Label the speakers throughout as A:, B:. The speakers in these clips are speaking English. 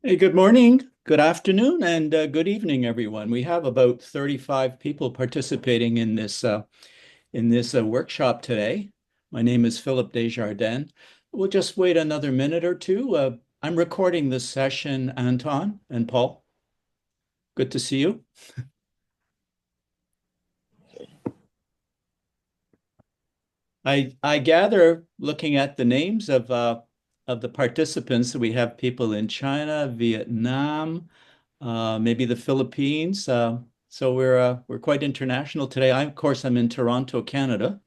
A: Hey, good morning, good afternoon, and good evening, everyone. We have about 35 people participating in this workshop today. My name is Philip Desjardins. We'll just wait another minute or two. I'm recording this session, Anton and Paul. Good to see you. I gather, looking at the names of the participants, that we have people in China, Vietnam, maybe the Philippines. So we're quite international today. Of course, I'm in Toronto, Canada.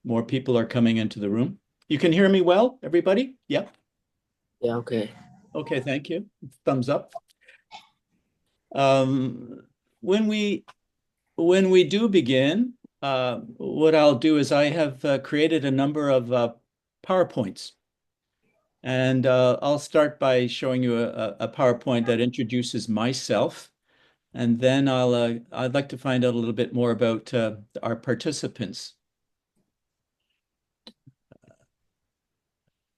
A: More people are coming into the room. You can hear me well, everybody? Yep.
B: Yeah, okay.
A: Okay, thank you. Thumbs up. Um, when we when we do begin, what I'll do is I have created a number of PowerPoints. And I'll start by showing you a PowerPoint that introduces myself. And then I'd like to find out a little bit more about our participants.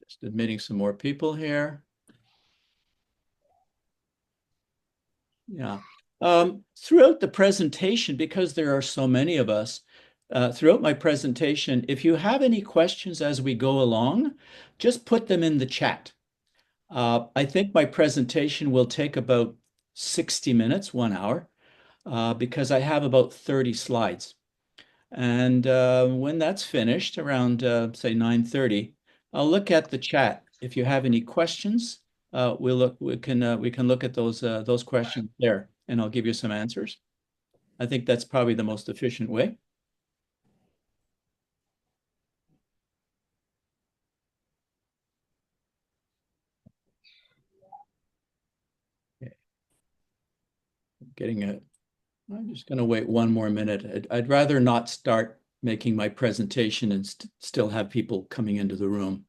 A: Just admitting some more people here. Yeah. Throughout the presentation, because there are so many of us, throughout my presentation, if you have any questions as we go along, just put them in the chat. I think my presentation will take about 60 minutes, 1 hour, because I have about 30 slides. And when that's finished, around say 9:30, I'll look at the chat. If you have any questions, we can look at those questions there, and I'll give you some answers. I think that's probably the most efficient way. Okay. Getting a. I'm just going to wait one more minute. I'd rather not start making my presentation and still have people coming into the room.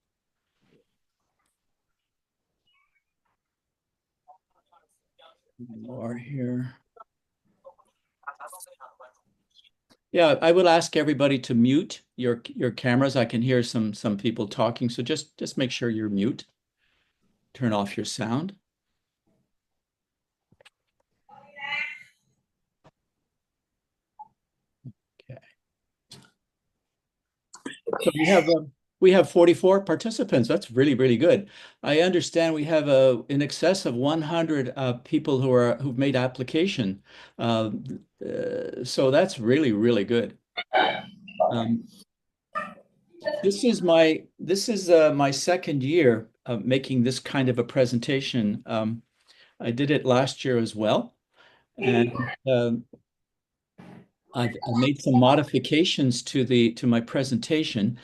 A: More here. Yeah, I will ask everybody to mute your cameras. I can hear some people talking, so just make sure you're mute. Turn off your sound. Okay. So we have 44 participants. That's really good. I understand we have in excess of 100 people who've made application. Uh, so that's really good. Um, this is my second year of making this kind of a presentation. I did it last year as well, and I've made some modifications to my presentation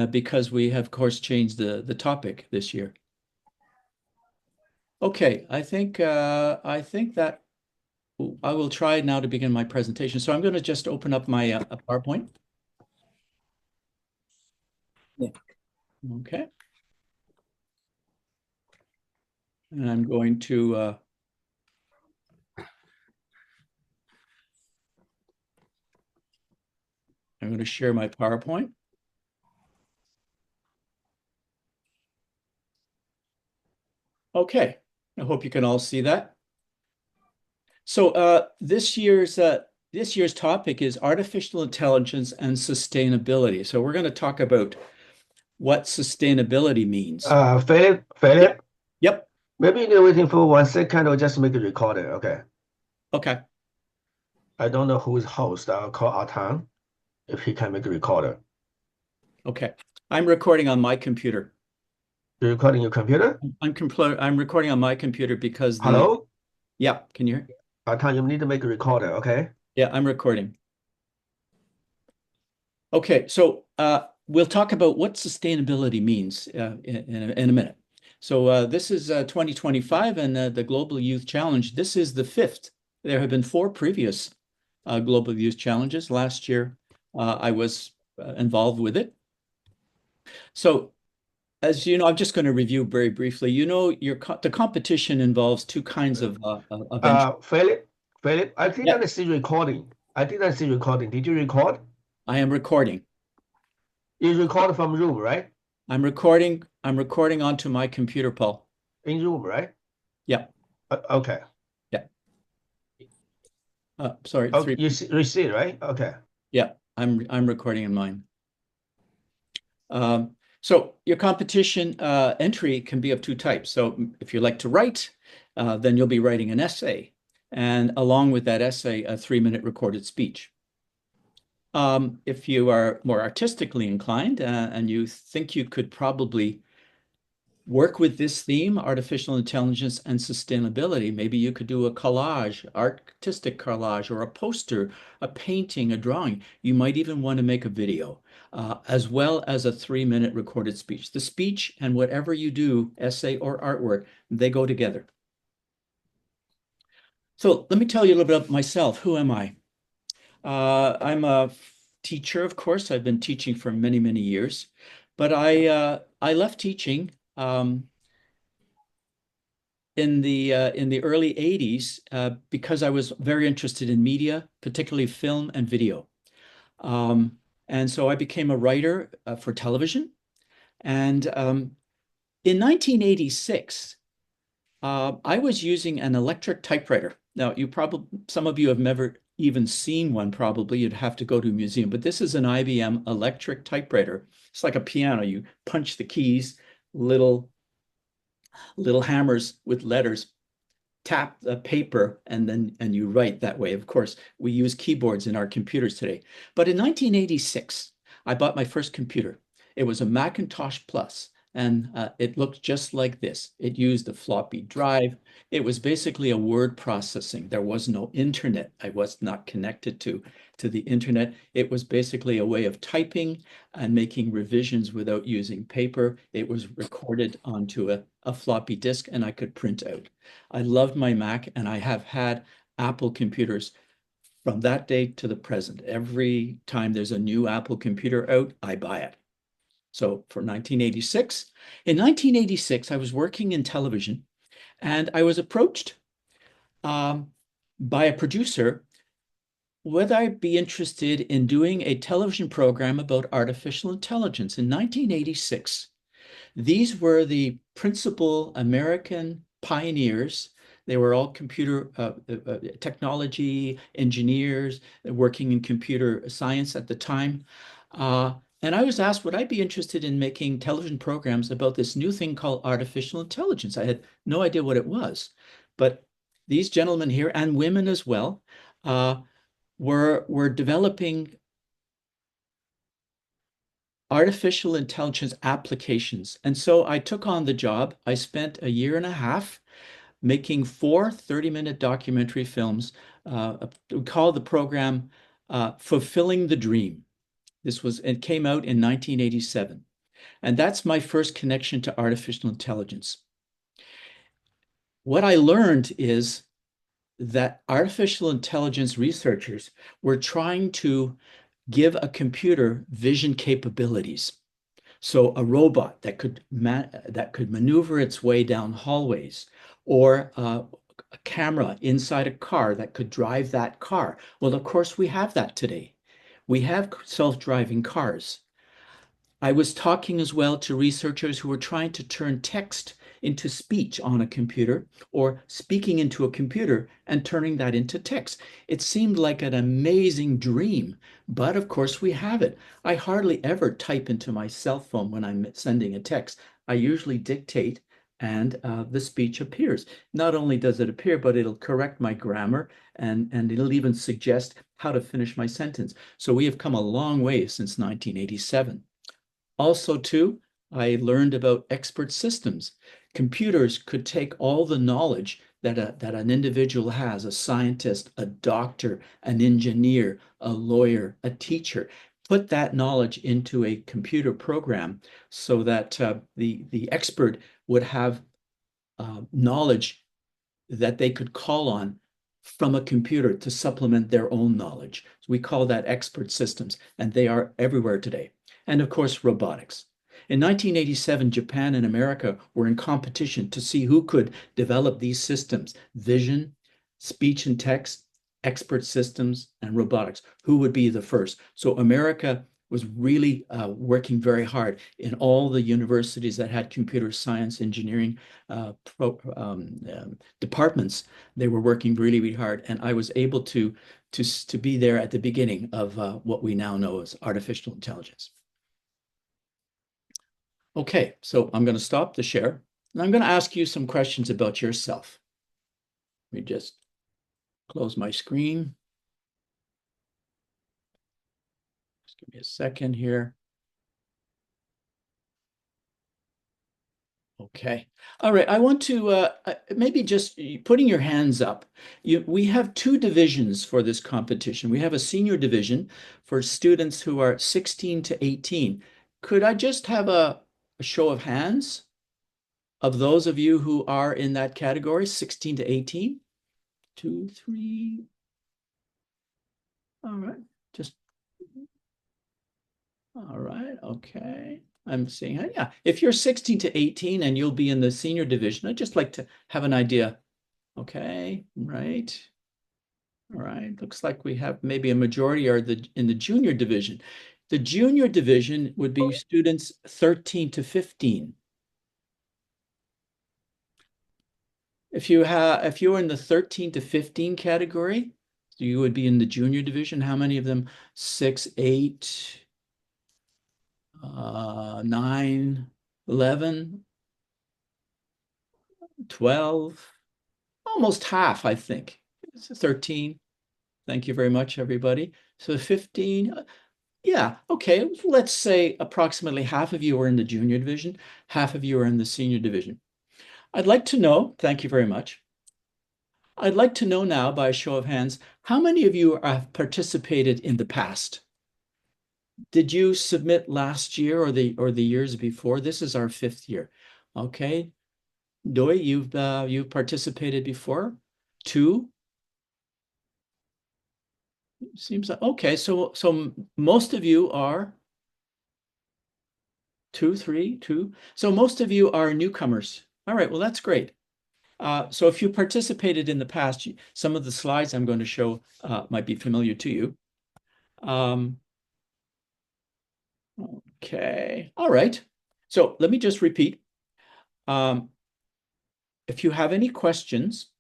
A: because we have, of course, changed the topic this year. Okay, I think that I will try now to begin my presentation. So I'm going to just open up my PowerPoint.
B: Yeah.
A: Okay, and I'm going to share my PowerPoint. Okay, I hope you can all see that. So this year's topic is artificial intelligence and sustainability. So we're going to talk about what sustainability means.
B: Philip,
A: Yep. Yep.
B: maybe you're waiting for 1 second or just make it recorded. Okay.
A: Okay.
B: I don't know who is host. I'll call Atan if he can make a recorder.
A: Okay. I'm recording on my computer.
B: You're recording your computer?
A: I'm recording on my computer because
B: Hello?
A: yeah, can you hear?
B: Atan, you need to make a recorder, okay?
A: Yeah, I'm recording. Okay, so we'll talk about what sustainability means in a minute. So this is 2025 and the Global Youth Challenge. This is the fifth. There have been four previous Global Youth Challenges. Last year, I was involved with it. So as you know, I'm just going to review very briefly. You know, the competition involves two kinds of entries.
B: Philip, I think
A: Yeah,
B: that is still recording. I think that's still recording. Did you record?
A: I am recording.
B: You record from room, right?
A: I'm recording onto my computer, Paul.
B: In room, right?
A: Yeah.
B: Okay.
A: Yeah. Sorry,
B: Oh,
A: three.
B: you see it, right? Okay.
A: Yeah, I'm recording in mine. So your competition entry can be of two types. So if you like to write, then you'll be writing an essay, and along with that essay, a 3-minute recorded speech. If you are more artistically inclined and you think you could probably work with this theme, artificial intelligence and sustainability. Maybe you could do a collage, artistic collage, or a poster, a painting, a drawing. You might even want to make a video, as well as a 3-minute recorded speech. The speech and whatever you do, essay or artwork, they go together. So let me tell you a little bit about myself. Who am I? I'm a teacher, of course. I've been teaching for many, many years, but I left teaching in the early 80s because I was very interested in media, particularly film and video. Um, and so I became a writer for television. And in 1986, I was using an electric typewriter. Now, some of you have never even seen one, probably. You'd have to go to a museum, but this is an IBM electric typewriter. It's like a piano. You punch the keys, little little hammers with letters, tap the paper, and you write that way. Of course, we use keyboards in our computers today. But in 1986, I bought my first computer. It was a Macintosh Plus, and it looked just like this. It used a floppy drive. It was basically a word processing. There was no internet. I was not connected to the internet. It was basically a way of typing and making revisions without using paper. It was recorded onto a floppy disk, and I could print out. I loved my Mac, and I have had Apple computers from that day to the present. Every time there's a new Apple computer out, I buy it. So for 1986, in 1986, I was working in television, and I was approached by a producer. Would I be interested in doing a television program about artificial intelligence in 1986? These were the principal American pioneers. They were all computer technology engineers working in computer science at the time. Uh, and I was asked, would I be interested in making television programs about this new thing called artificial intelligence? I had no idea what it was. But these gentlemen here, and women as well, were developing artificial intelligence applications. And so I took on the job. I spent a year and a half making 4 30-minute documentary films. We call the program Fulfilling the Dream. It came out in 1987. And that's my first connection to artificial intelligence. What I learned is that artificial intelligence researchers were trying to give a computer vision capabilities. So a robot that could maneuver its way down hallways, or a camera inside a car that could drive that car. Well, of course, we have that today. We have self-driving cars. I was talking as well to researchers who were trying to turn text into speech on a computer, or speaking into a computer and turning that into text. It seemed like an amazing dream, but of course we have it. I hardly ever type into my cell phone when I'm sending a text. I usually dictate, and the speech appears. Not only does it appear, but it'll correct my grammar, and it'll even suggest how to finish my sentence. So we have come a long way since 1987. Also, too, I learned about expert systems. Computers could take all the knowledge that an individual has, a scientist, a doctor, an engineer, a lawyer, a teacher, put that knowledge into a computer program so that the expert would have knowledge that they could call on from a computer to supplement their own knowledge. So we call that expert systems, and they are everywhere today. And of course, robotics. In 1987, Japan and America were in competition to see who could develop these systems: vision, speech and text, expert systems, and robotics. Who would be the first? So America was really working very hard in all the universities that had computer science engineering departments. They were working really, really hard, and I was able to be there at the beginning of what we now know as artificial intelligence. Okay, so I'm going to stop the share, and I'm going to ask you some questions about yourself. Let me just close my screen. Just give me a second here. Okay. All right. I want to maybe just putting your hands up. We have two divisions for this competition. We have a senior division for students who are 16 to 18. Could I just have a show of hands of those of you who are in that category, 16 to 18? 2, 3. All right. Just, all right. Okay. I'm seeing, yeah, if you're 16 to 18 and you'll be in the senior division, I'd just like to have an idea. Okay, right. All right. Looks like we have maybe a majority are in the junior division. The junior division would be students 13 to 15. If you're in the 13 to 15 category, so you would be in the junior division. How many of them? 6, 8, 9, 11, 12, almost half, I think. It's 13. Thank you very much, everybody. So 15, yeah, okay. Let's say approximately half of you are in the junior division, half of you are in the senior division. I'd like to know, thank you very much. I'd like to know now, by a show of hands, how many of you have participated in the past? Did you submit last year or the years before? This is our 5th year. Okay. Doi, you've participated before? 2? Seems like okay. So most of you are 2, 3, 2. So most of you are newcomers. All right. Well, that's great. So if you participated in the past, some of the slides I'm going to show might be familiar to you. Okay. All right. So let me just repeat. If you have any questions,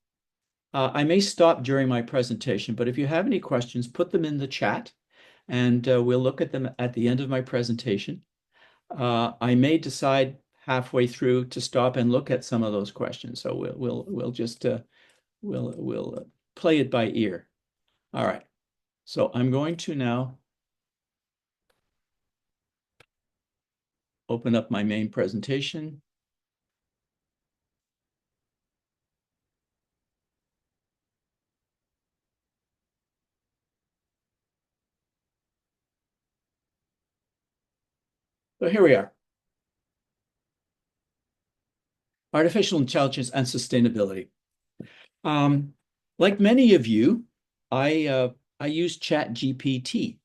A: I may stop during my presentation, but if you have any questions, put them in the chat and we'll look at them at the end of my presentation. I may decide halfway through to stop and look at some of those questions. So we'll just we'll play it by ear. All right. So I'm going to now open up my main presentation. So here we are. Artificial intelligence and sustainability. Like many of you, I use ChatGPT,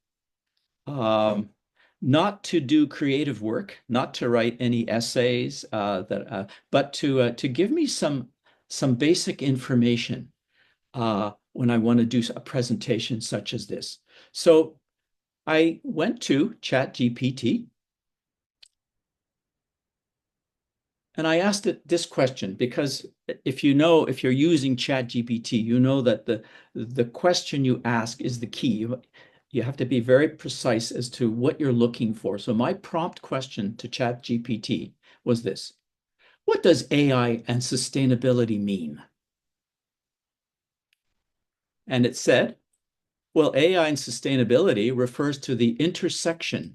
A: not to do creative work, not to write any essays, but to give me some basic information when I want to do a presentation such as this. So I went to ChatGPT and I asked it this question because if you're using ChatGPT, you know that the question you ask is the key. You have to be very precise as to what you're looking for. So my prompt question to ChatGPT was this: what does AI and sustainability mean? And it said, well, AI and sustainability refers to the intersection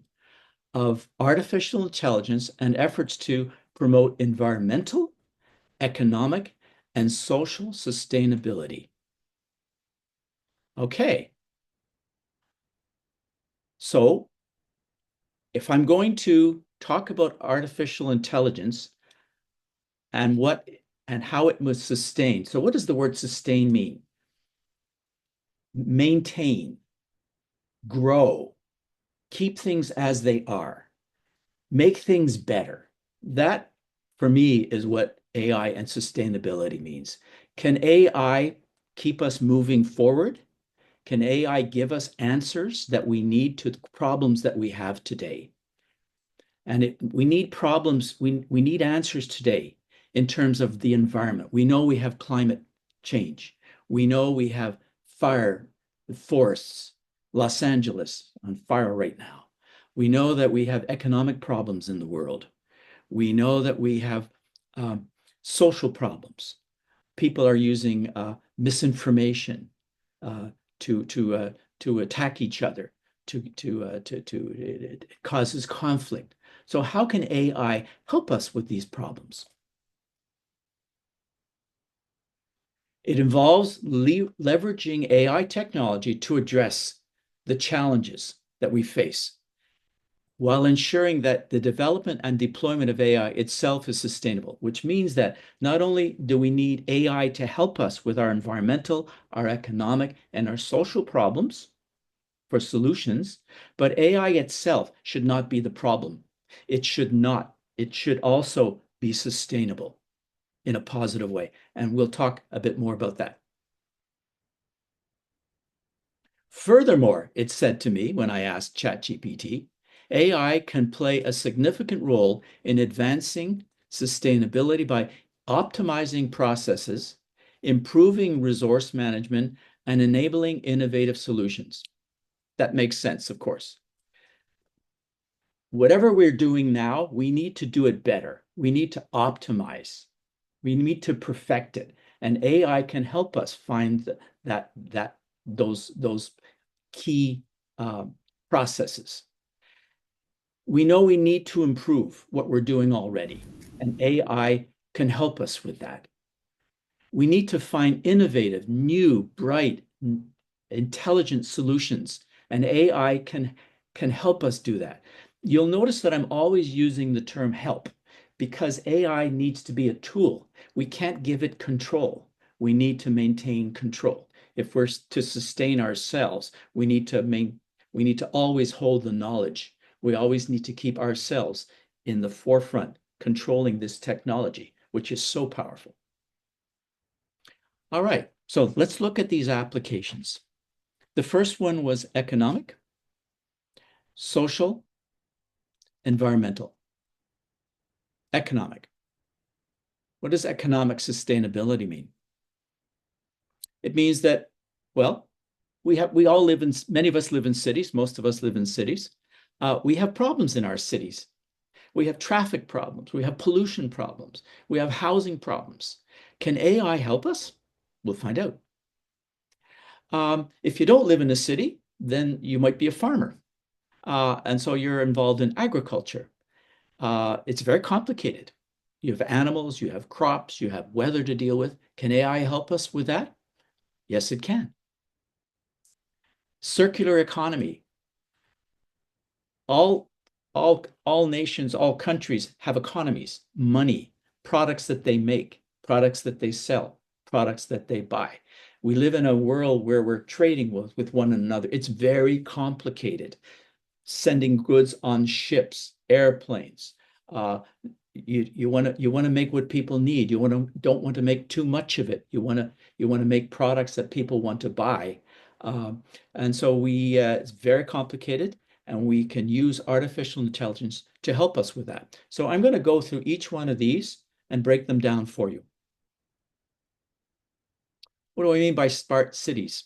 A: of artificial intelligence and efforts to promote environmental, economic, and social sustainability. Okay. So if I'm going to talk about artificial intelligence and how it was sustained. So what does the word sustain mean? Maintain, grow, keep things as they are, make things better. That, for me, is what AI and sustainability means. Can AI keep us moving forward? Can AI give us answers that we need to the problems that we have today? And we need we need answers today in terms of the environment. We know we have climate change. We know we have fire, forests, Los Angeles on fire right now. We know that we have economic problems in the world. We know that we have um, social problems. People are using misinformation uh, to attack each other. It causes conflict. So how can AI help us with these problems? It involves leveraging AI technology to address the challenges that we face while ensuring that the development and deployment of AI itself is sustainable, which means that not only do we need AI to help us with our environmental, our economic, and our social problems for solutions, but AI itself should not be the problem. It should not. It should also be sustainable in a positive way. And we'll talk a bit more about that. Furthermore, it said to me when I asked ChatGPT, AI can play a significant role in advancing sustainability by optimizing processes, improving resource management, and enabling innovative solutions. That makes sense, of course. Whatever we're doing now, we need to do it better. We need to optimize. We need to perfect it. And AI can help us find those key processes. We know we need to improve what we're doing already, and AI can help us with that. We need to find innovative, new, bright, intelligent solutions, and AI can help us do that. You'll notice that I'm always using the term help because AI needs to be a tool. We can't give it control. We need to maintain control. If we're to sustain ourselves, we need to always hold the knowledge. We always need to keep ourselves in the forefront, controlling this technology, which is so powerful. All right, so let's look at these applications. The first one was economic, social, environmental. Economic. What does economic sustainability mean? It means that, well, we all live in, many of us live in cities, most of us live in cities. We have problems in our cities. We have traffic problems, we have pollution problems, we have housing problems. Can AI help us? We'll find out. If you don't live in a city, then you might be a farmer. And so you're involved in agriculture. It's very complicated. You have animals, you have crops, you have weather to deal with. Can AI help us with that? Yes, it can. Circular economy. All nations, all countries have economies, money, products that they make, products that they sell, products that they buy. We live in a world where we're trading with one another. It's very complicated. Sending goods on ships, airplanes. You want to make what people need. Don't want to make too much of it. You want to make products that people want to buy. And so it's very complicated, and we can use artificial intelligence to help us with that. So I'm going to go through each one of these and break them down for you. What do I mean by smart cities?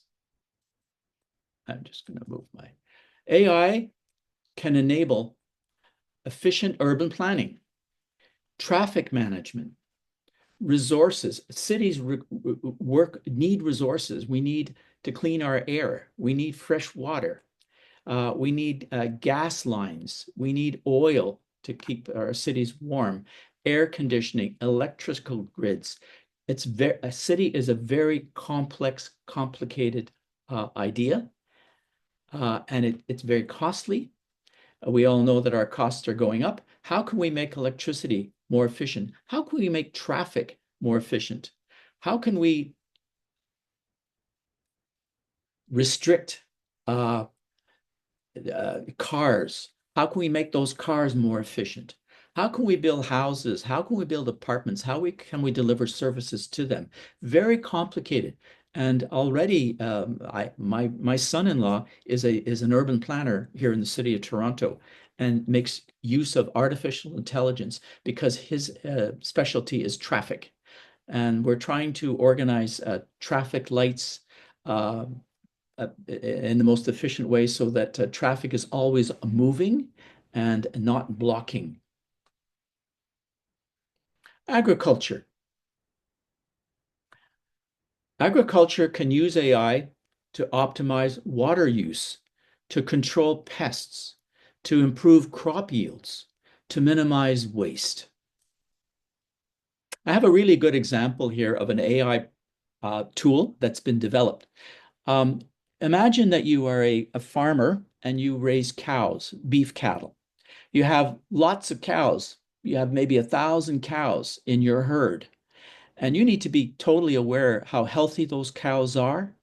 A: I'm just going to move my AI can enable efficient urban planning, traffic management, resources. Cities need resources. We need to clean our air. We need fresh water. We need gas lines. We need oil to keep our cities warm, air conditioning, electrical grids. A city is a very complex, complicated idea, and it's very costly. We all know that our costs are going up. How can we make electricity more efficient? How can we make traffic more efficient? How can we restrict cars? How can we make those cars more efficient? How can we build houses? How can we build apartments? Can we deliver services to them? Very complicated. And already, my son-in-law is an urban planner here in the city of Toronto, and makes use of artificial intelligence because his specialty is traffic, and we're trying to organize traffic lights uh, in the most efficient way so that traffic is always moving and not blocking. Agriculture. Agriculture can use AI to optimize water use, to control pests, to improve crop yields, to minimize waste. I have a really good example here of an AI tool that's been developed. Um, Imagine that you are a farmer and you raise cows, beef cattle. You have lots of cows. You have maybe 1,000 cows in your herd, and you need to be totally aware how healthy those cows are.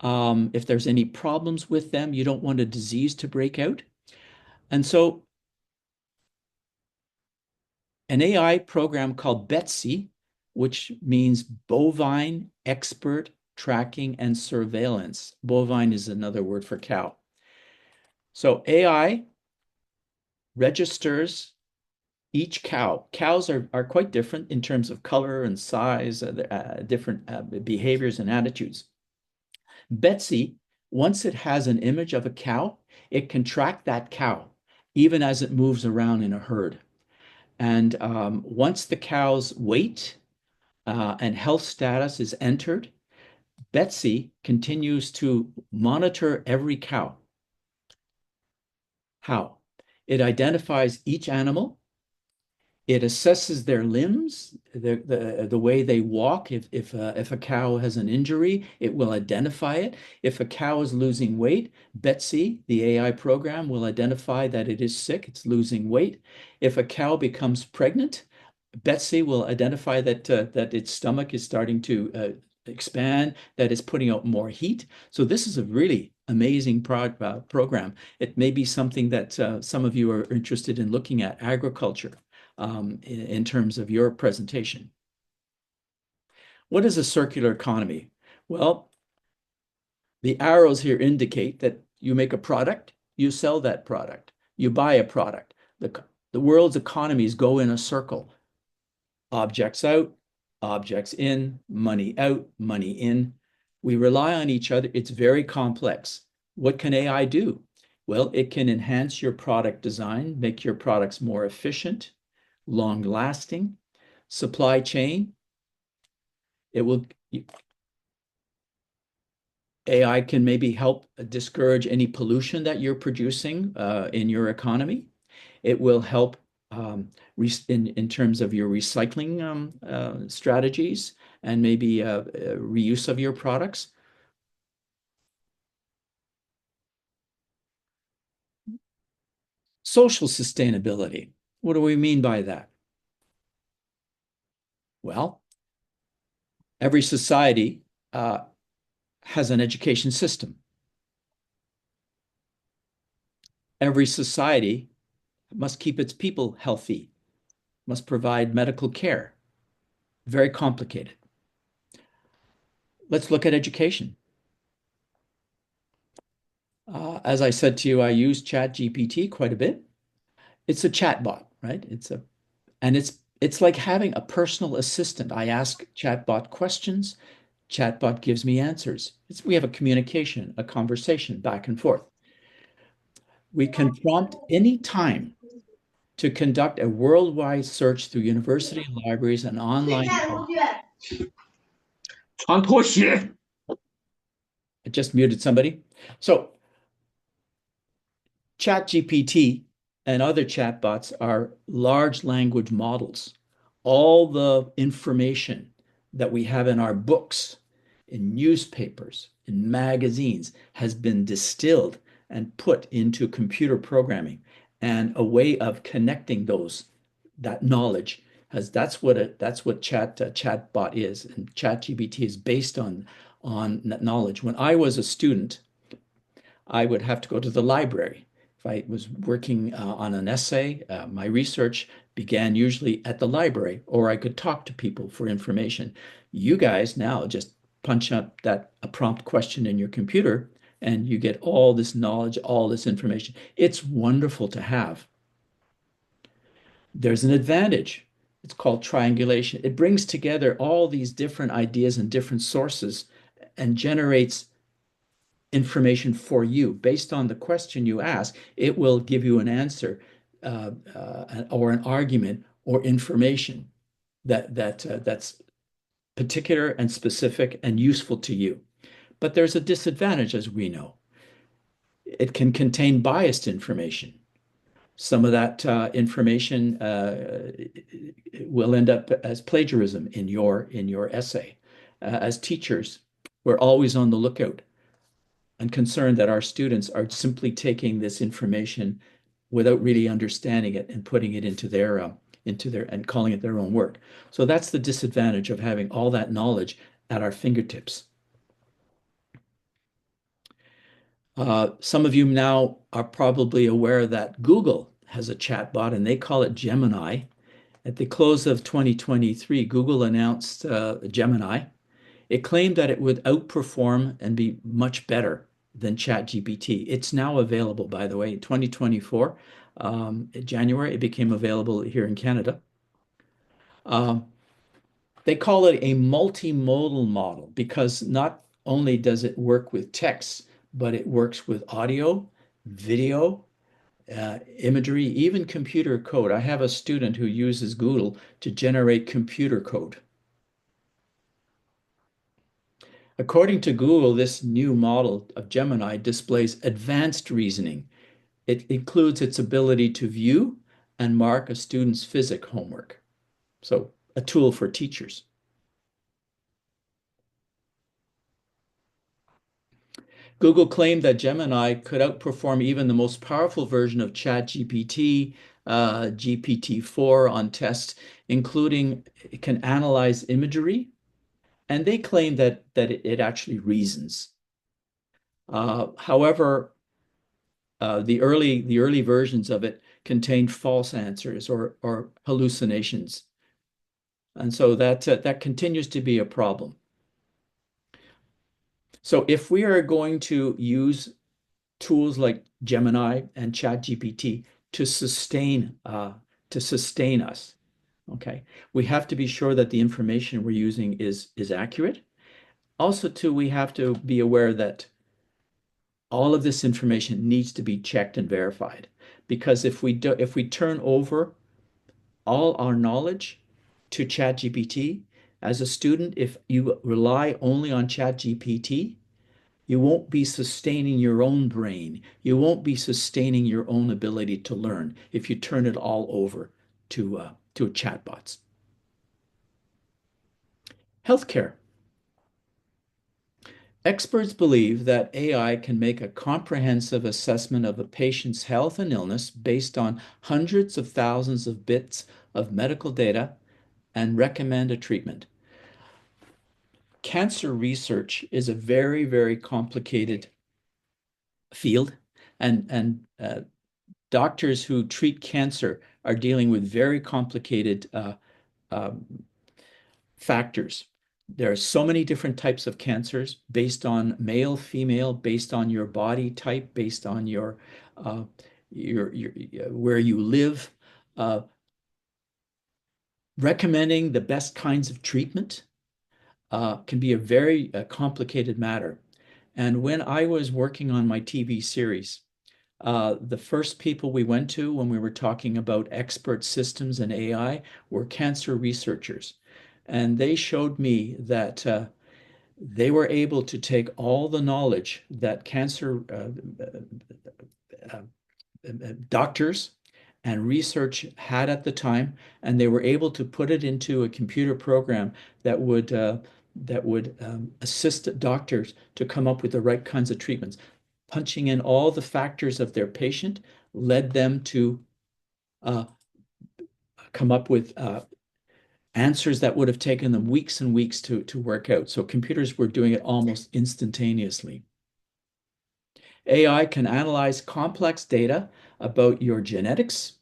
A: If there's any problems with them, you don't want a disease to break out. And so an AI program called Betsy, which means bovine expert tracking and surveillance. Bovine is another word for cow. So AI registers each cow. Cows are quite different in terms of color and size, different behaviors and attitudes. Betsy, once it has an image of a cow, it can track that cow even as it moves around in a herd. And once the cow's weight and health status is entered, Betsy continues to monitor every cow. How? It identifies each animal. It assesses their limbs, the way they walk. If a cow has an injury, it will identify it. If a cow is losing weight, Betsy, the AI program, will identify that it is sick, it's losing weight. If a cow becomes pregnant, Betsy will identify that its stomach is starting to expand, that it's putting out more heat. So this is a really amazing program. It may be something that some of you are interested in looking at, agriculture, in terms of your presentation. What is a circular economy? Well, the arrows here indicate that you make a product, you sell that product, you buy a product. The world's economies go in a circle. Objects out, objects in, money out, money in. We rely on each other. It's very complex. What can AI do? Well, it can enhance your product design, make your products more efficient, long lasting, supply chain. It will, AI can maybe help discourage any pollution that you're producing in your economy. It will help in terms of your recycling strategies and maybe reuse of your products. Social sustainability. What do we mean by that? Well, every society has an education system. Every society must keep its people healthy, must provide medical care. Very complicated. Let's look at education. As I said to you, I use ChatGPT quite a bit. It's a chatbot, right? It's like having a personal assistant. I ask chatbot questions, chatbot gives me answers. We have a communication, a conversation back and forth. We can prompt any time to conduct a worldwide search through university libraries and online. I just muted somebody. So ChatGPT and other chatbots are large language models. All the information that we have in our books, in newspapers, in magazines, has been distilled and put into computer programming, and a way of connecting that knowledge has that's what chatbot is, and ChatGPT is based on knowledge. When I was a student, I would have to go to the library. If I was working on an essay, my research began usually at the library, or I could talk to people for information. You guys now just punch up a prompt question in your computer and you get all this knowledge, all this information. It's wonderful to have. There's an advantage. It's called triangulation. It brings together all these different ideas and different sources and generates information for you. Based on the question you ask, it will give you an answer or an argument or information that's particular and specific and useful to you. But there's a disadvantage, as we know. It can contain biased information. Some of that information will end up as plagiarism in your essay. As teachers, we're always on the lookout and concerned that our students are simply taking this information without really understanding it and putting it into their and calling it their own work. So that's the disadvantage of having all that knowledge at our fingertips. Some of you now are probably aware that Google has a chatbot and they call it Gemini. At the close of 2023, Google announced Gemini. It claimed that it would outperform and be much better than ChatGPT. It's now available, by the way, in 2024. January, it became available here in Canada. They call it a multimodal model because not only does it work with text, but it works with audio, video, imagery, even computer code. I have a student who uses Google to generate computer code. According to Google, this new model of Gemini displays advanced reasoning. It includes its ability to view and mark a student's physics homework. So a tool for teachers. Google claimed that Gemini could outperform even the most powerful version of ChatGPT, GPT-4 on tests, including it can analyze imagery, and they claim that it actually reasons. However, the early versions of it contained false answers or hallucinations, and so that continues to be a problem. So if we are going to use tools like Gemini and ChatGPT to sustain us, okay, we have to be sure that the information we're using is accurate. Also, too, we have to be aware that all of this information needs to be checked and verified, because if we turn over all our knowledge to ChatGPT as a student, if you rely only on ChatGPT, you won't be sustaining your own brain. You won't be sustaining your own ability to learn if you turn it all over to chatbots. Healthcare. Experts believe that AI can make a comprehensive assessment of a patient's health and illness based on hundreds of thousands of bits of medical data and recommend a treatment. Cancer research is a very, very complicated field, and doctors who treat cancer are dealing with very complicated factors. There are so many different types of cancers based on male, female, based on your body type, based on your where you live. Recommending the best kinds of treatment can be a very complicated matter. And when I was working on my TV series, the first people we went to when we were talking about expert systems and AI were cancer researchers. And they showed me that they were able to take all the knowledge that cancer doctors and research had at the time, and they were able to put it into a computer program that would assist doctors to come up with the right kinds of treatments. Punching in all the factors of their patient led them to come up with answers that would have taken them weeks and weeks to work out. So computers were doing it almost instantaneously. AI can analyze complex data about your genetics,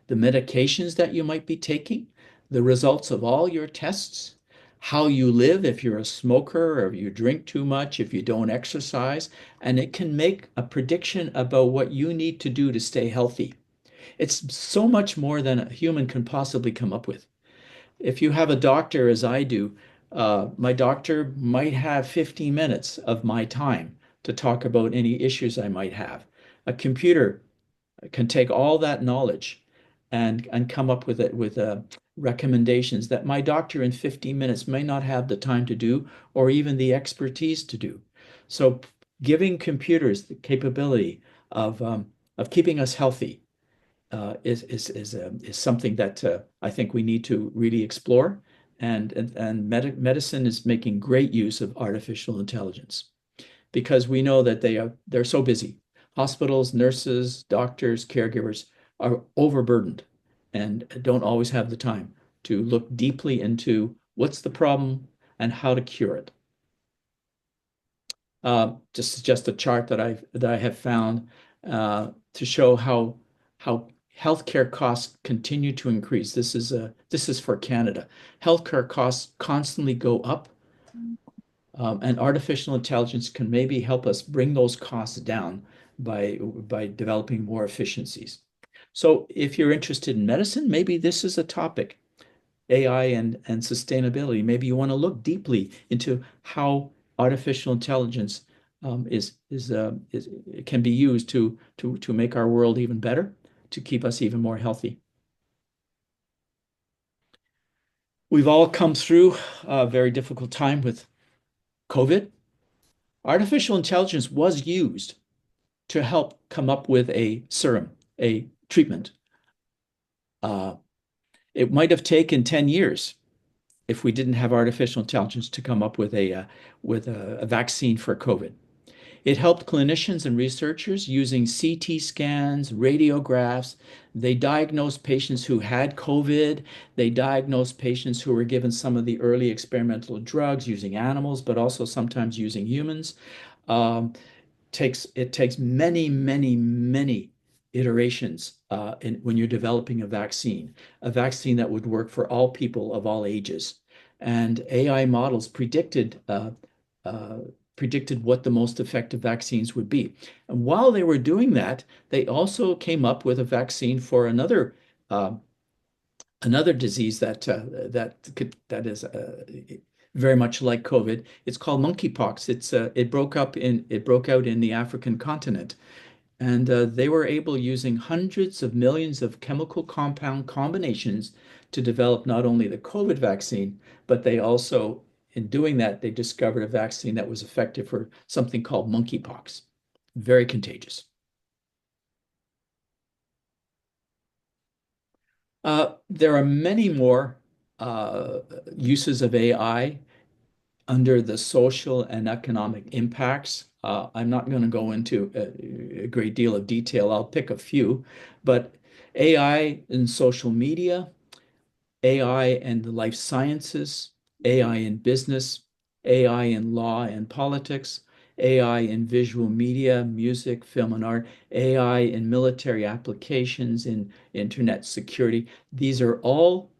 A: the medications that you might be taking, the results of all your tests, how you live, if you're a smoker or if you drink too much, if you don't exercise, and it can make a prediction about what you need to do to stay healthy. It's so much more than a human can possibly come up with. If you have a doctor, as I do, my doctor might have 15 minutes of my time to talk about any issues I might have. A computer can take all that knowledge and come up with it with recommendations that my doctor in 15 minutes may not have the time to do or even the expertise to do. So giving computers the capability of keeping us healthy is something that I think we need to really explore. And medicine is making great use of artificial intelligence because we know that they're so busy. Hospitals, nurses, doctors, caregivers are overburdened and don't always have the time to look deeply into what's the problem and how to cure it. Just a chart that I have found to show how healthcare costs continue to increase. This is for Canada. Healthcare costs constantly go up, and artificial intelligence can maybe help us bring those costs down by developing more efficiencies. So if you're interested in medicine, maybe this is a topic, AI and sustainability. Maybe you want to look deeply into how artificial intelligence is can be used to make our world even better, to keep us even more healthy. We've all come through a very difficult time with COVID. Artificial intelligence was used to help come up with a serum, a treatment. Uh, it might have taken 10 years if we didn't have artificial intelligence to come up with a vaccine for COVID. It helped clinicians and researchers using CT scans, radiographs. They diagnosed patients who had COVID. They diagnosed patients who were given some of the early experimental drugs using animals, but also sometimes using humans. Um, it takes many, many, many iterations when you're developing a vaccine that would work for all people of all ages. And AI models uh, predicted what the most effective vaccines would be. And while they were doing that, they also came up with a vaccine for uh, another disease that is very much like COVID. It's called monkeypox. It broke out in the African continent, and they were able, using hundreds of millions of chemical compound combinations, to develop not only the COVID vaccine, but they also, in doing that, they discovered a vaccine that was effective for something called monkeypox. Very contagious. There are many more uh, uses of AI under the social and economic impacts. I'm not going to go into a great deal of detail. I'll pick a few, but AI in social media, AI and the life sciences, AI in business, AI in law and politics, AI in visual media, music, film, and art, AI in military applications, in internet security. These are all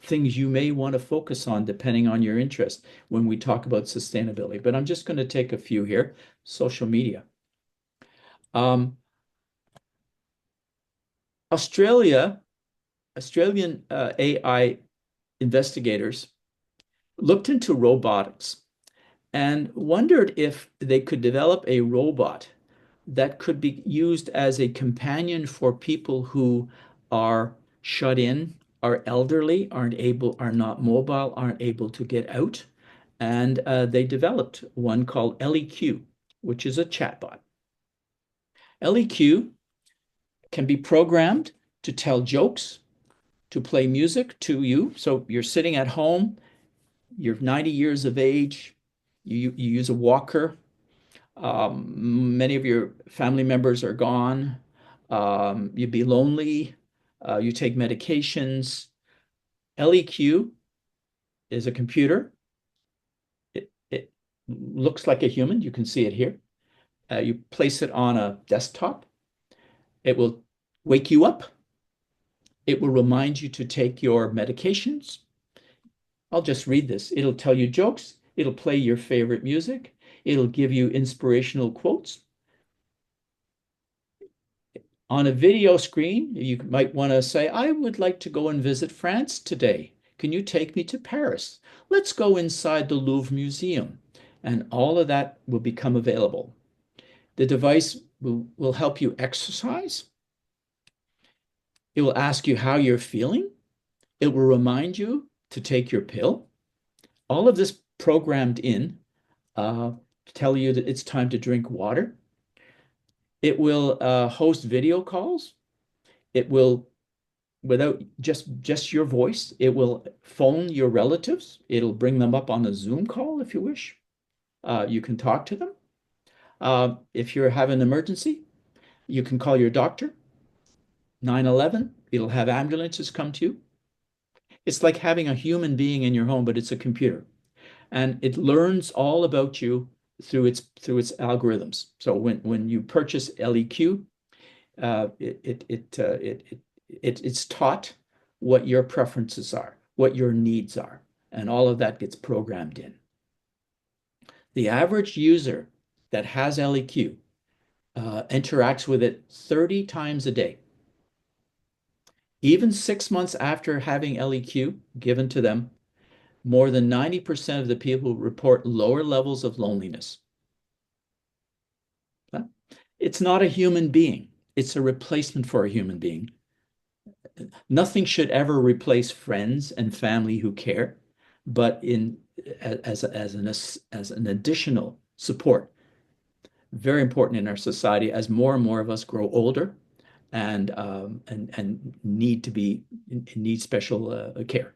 A: things you may want to focus on depending on your interest when we talk about sustainability. But I'm just going to take a few here. Social media. Um, Australia, Australian AI investigators looked into robotics and wondered if they could develop a robot that could be used as a companion for people who are shut in, are elderly, are not mobile, aren't able to get out. And they developed one called LEQ, which is a chatbot. LEQ can be programmed to tell jokes, to play music to you. So you're sitting at home, you're 90 years of age, you use a walker. Many of your family members are gone. You'd be lonely. You take medications. LEQ is a computer. It looks like a human. You can see it here. You place it on a desktop. It will wake you up. It will remind you to take your medications. I'll just read this. It'll tell you jokes. It'll play your favorite music. It'll give you inspirational quotes. On a video screen, you might want to say, I would like to go and visit France today. Can you take me to Paris? Let's go inside the Louvre Museum. And all of that will become available. The device will help you exercise. It will ask you how you're feeling. It will remind you to take your pill. All of this programmed in to tell you that it's time to drink water. It will host video calls. It will, without just your voice, it will phone your relatives. It'll bring them up on a Zoom call if you wish. You can talk to them. If you have an emergency, you can call your doctor. 911, it'll have ambulances come to you. It's like having a human being in your home, but it's a computer. And it learns all about you through its algorithms. So when you purchase LEQ, it's taught what your preferences are, what your needs are, and all of that gets programmed in. The average user that has LEQ interacts with it 30 times a day. Even 6 months after having LEQ given to them, more than 90% of the people report lower levels of loneliness. It's not a human being. It's a replacement for a human being. Nothing should ever replace friends and family who care, but as an additional support. Very important in our society as more and more of us grow older and need special care.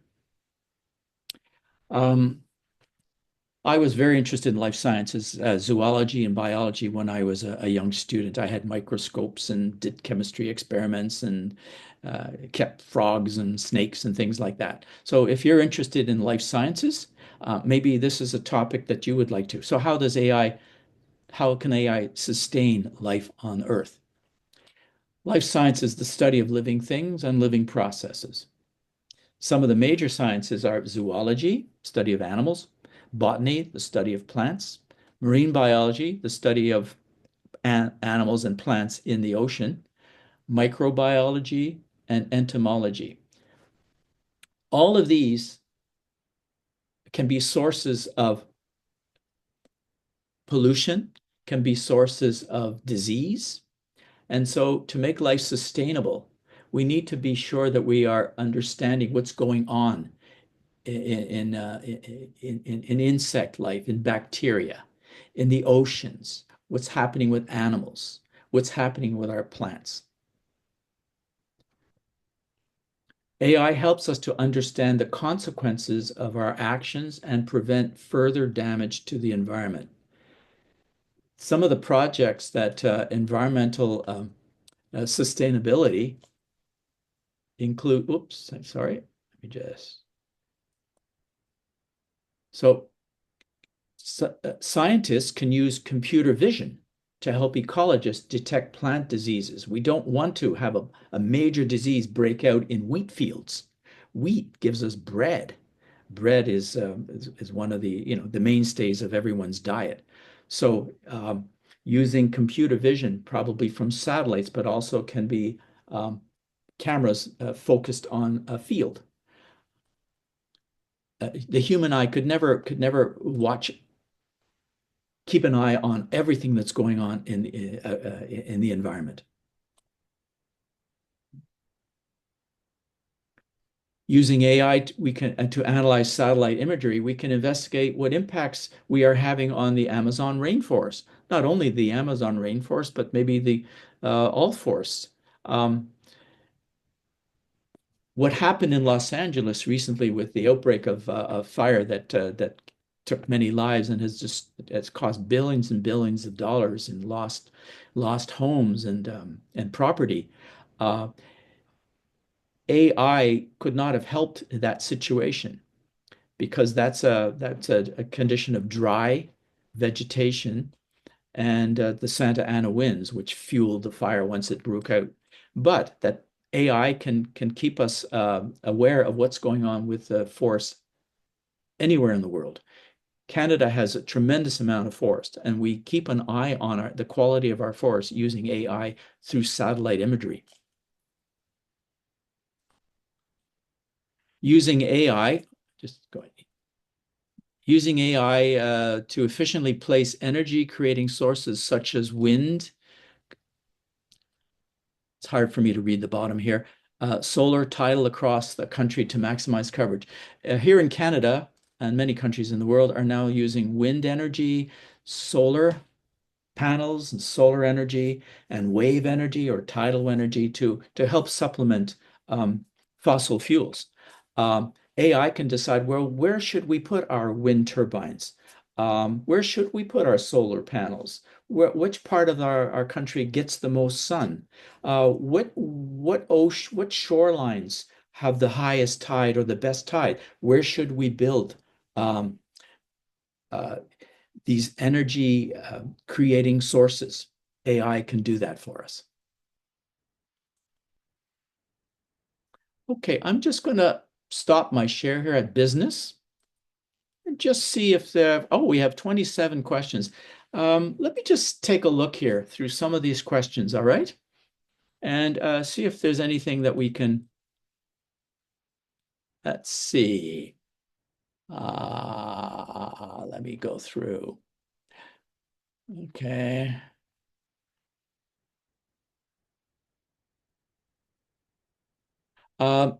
A: I was very interested in life sciences, zoology and biology when I was a young student. I had microscopes and did chemistry experiments and kept frogs and snakes and things like that. So if you're interested in life sciences, maybe this is a topic that you would like to. So how can AI sustain life on Earth? Life science is the study of living things and living processes. Some of the major sciences are zoology, study of animals, botany, the study of plants, marine biology, the study of animals and plants in the ocean, microbiology, and entomology. All of these can be sources of pollution, can be sources of disease. And so to make life sustainable, we need to be sure that we are understanding what's going on in insect life, in bacteria, in the oceans, what's happening with animals, what's happening with our plants. AI helps us to understand the consequences of our actions and prevent further damage to the environment. Some of the projects that environmental sustainability include, oops, I'm sorry, let me just. So scientists can use computer vision to help ecologists detect plant diseases. We don't want to have a major disease break out in wheat fields. Wheat gives us bread. Bread is one of the mainstays of everyone's diet. So using computer vision, probably from satellites, but also can be cameras focused on a field. The human eye could never keep an eye on everything that's going on in the environment. Using AI, we can to analyze satellite imagery, we can investigate what impacts we are having on the Amazon rainforest. Not only the Amazon rainforest, but maybe the all forests. What happened in Los Angeles recently with the outbreak of fire that took many lives and has cost billions and billions of dollars in lost homes and property. AI could not have helped that situation because that's a condition of dry vegetation and the Santa Ana winds, which fueled the fire once it broke out. But that AI can keep us aware of what's going on with the forest anywhere in the world. Canada has a tremendous amount of forest, and we keep an eye on the quality of our forest using AI through satellite imagery. Using AI, just go ahead. Using AI to efficiently place energy creating sources such as wind. It's hard for me to read the bottom here. Solar, tidal across the country to maximize coverage. Here in Canada and many countries in the world are now using wind energy, solar panels and solar energy and wave energy or tidal energy to help supplement fossil fuels. AI can decide, well, where should we put our wind turbines? Where should we put our solar panels? Which part of our country gets the most sun? What shorelines have the highest tide or the best tide? Where should we build um, uh, these energy creating sources? AI can do that for us. Okay, I'm just going to stop my share here at business and just see if we have 27 questions. Let me just take a look here through some of these questions, all right? And see if there's anything that we can, let's see. Let me go through. Okay. Uh,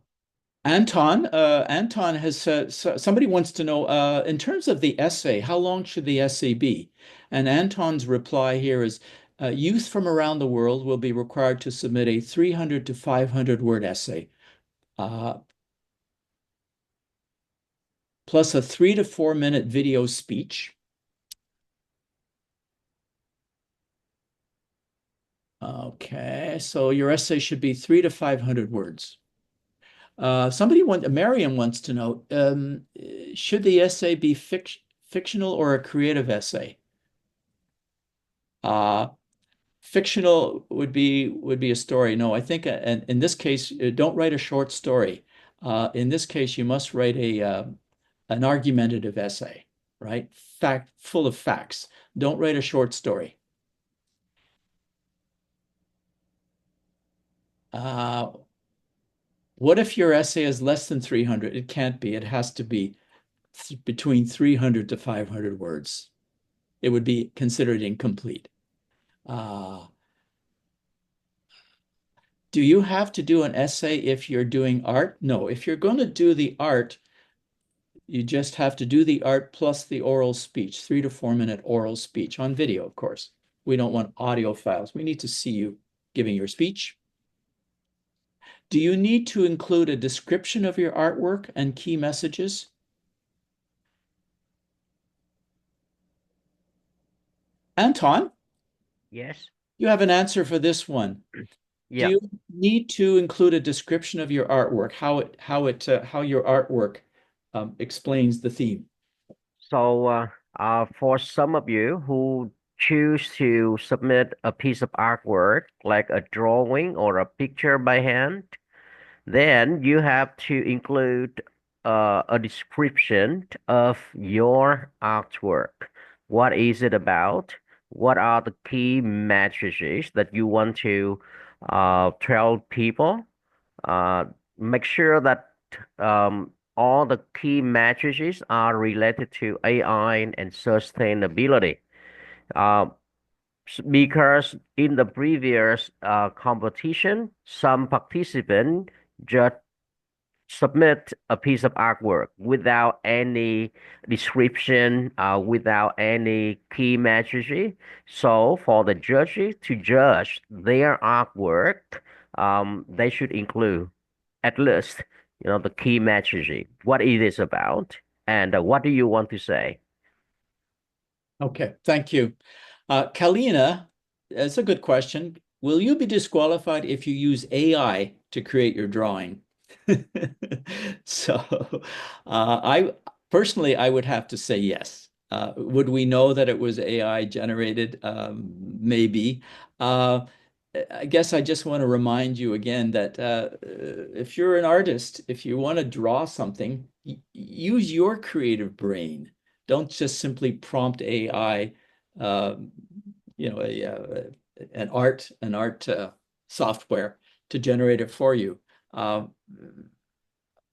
A: Anton has said, somebody wants to know, in terms of the essay, how long should the essay be? And Anton's reply here is, youth from around the world will be required to submit a 300 to 500 word essay, uh, plus a 3 to 4 minute video speech. Okay, so your essay should be 3 to 500 words. Mariam wants to know, should the essay be fictional or a creative essay? Uh, Fictional would be a story. No, I think in this case, don't write a short story. In this case, you must write an argumentative essay, right? Full of facts. Don't write a short story. Uh, what if your essay is less than 300? It can't be. It has to be between 300 to 500 words. It would be considered incomplete. Uh, do you have to do an essay if you're doing art? No, if you're going to do the art, you just have to do the art plus the oral speech, 3 to 4 minute oral speech on video, of course. We don't want audio files. We need to see you giving your speech. Do you need to include a description of your artwork and key messages? Anton,
C: Yes.
A: you have an answer for this one. Do
C: Yeah.
A: you need to include a description of your artwork, how your artwork explains the theme?
C: So, for some of you who choose to submit a piece of artwork, like a drawing or a picture by hand, then you have to include a description of your artwork. What is it about? What are the key messages that you want to tell people? Uh, Make sure that all the key messages are related to AI and sustainability. Uh, because in the previous competition, some participant just submit a piece of artwork without any description, without any key messages. So for the judges to judge their artwork, they should include at least, the key message, what it is about, and what do you want to say?
A: Okay, thank you. Kalina, that's a good question. Will you be disqualified if you use AI to create your drawing? So, I personally, I would have to say yes. Would we know that it was AI generated? Maybe. I guess I just want to remind you again that if you're an artist, if you want to draw something, use your creative brain. Don't just simply prompt AI, um, an art software to generate it for you. Um,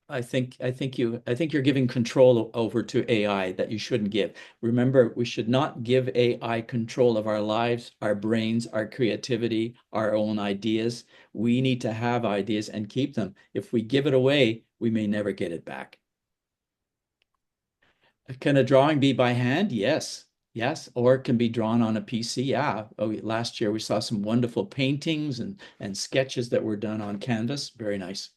A: I think you're giving control over to AI that you shouldn't give. Remember, we should not give AI control of our lives, our brains, our creativity, our own ideas. We need to have ideas and keep them. If we give it away, we may never get it back. Can a drawing be by hand? Yes. Yes, or it can be drawn on a PC. Yeah. Oh, last year we saw some wonderful paintings and sketches that were done on canvas. Very nice.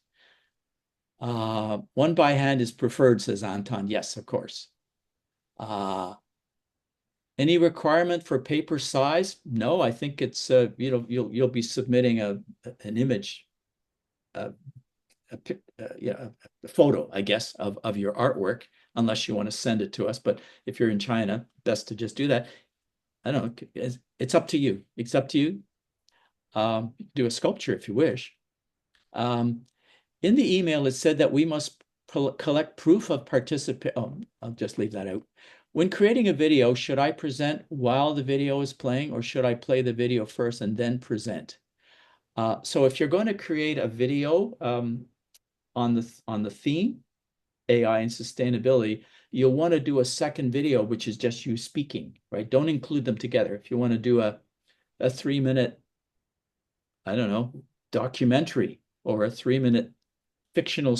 A: One by hand is preferred, says Anton. Yes, of course. Uh, any requirement for paper size? No, I think it's you'll be submitting an image, uh, a photo, I guess, of your artwork, unless you want to send it to us. But if you're in China, best to just do that. I don't know. It's up to you. It's up to you. Do a sculpture if you wish. Um, In the email, it said that we must collect proof of participation. Oh, I'll just leave that out. When creating a video, should I present while the video is playing, or should I play the video first and then present? So if you're going to create a video on the theme, AI and sustainability, you'll want to do a second video, which is just you speaking, right? Don't include them together. If you want to do a 3 minute, I don't know, documentary or a 3 minute fictional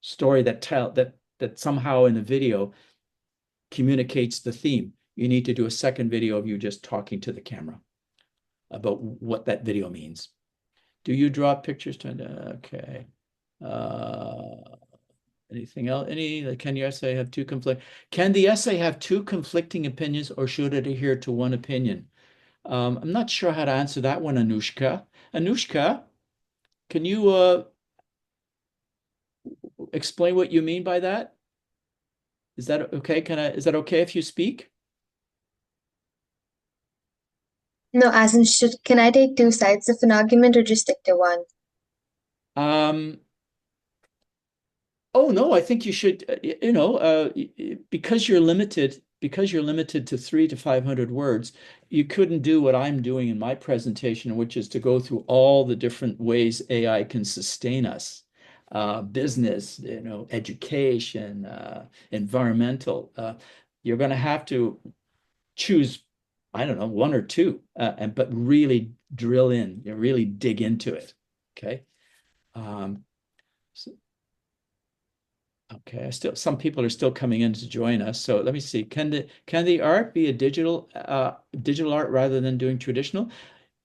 A: story that somehow in the video communicates the theme, you need to do a second video of you just talking to the camera about what that video means. Do you draw pictures to? Okay. Anything else? Can your essay have Can the essay have two conflicting opinions, or should it adhere to one opinion? I'm not sure how to answer that one, Anushka. Anushka, can you explain what you mean by that? Is that okay? Is that okay if you speak?
D: No, as in, can I take two sides of an argument or just stick to one?
A: Um, oh no, I think you should, because you're limited to 300 to 500 words, you couldn't do what I'm doing in my presentation, which is to go through all the different ways AI can sustain us. Business, education, environmental. You're going to have to choose, I don't know, one or two, but really drill in, really dig into it. Okay. Um, so, okay. Some people are still coming in to join us. So let me see. Can the art be a digital art rather than doing traditional?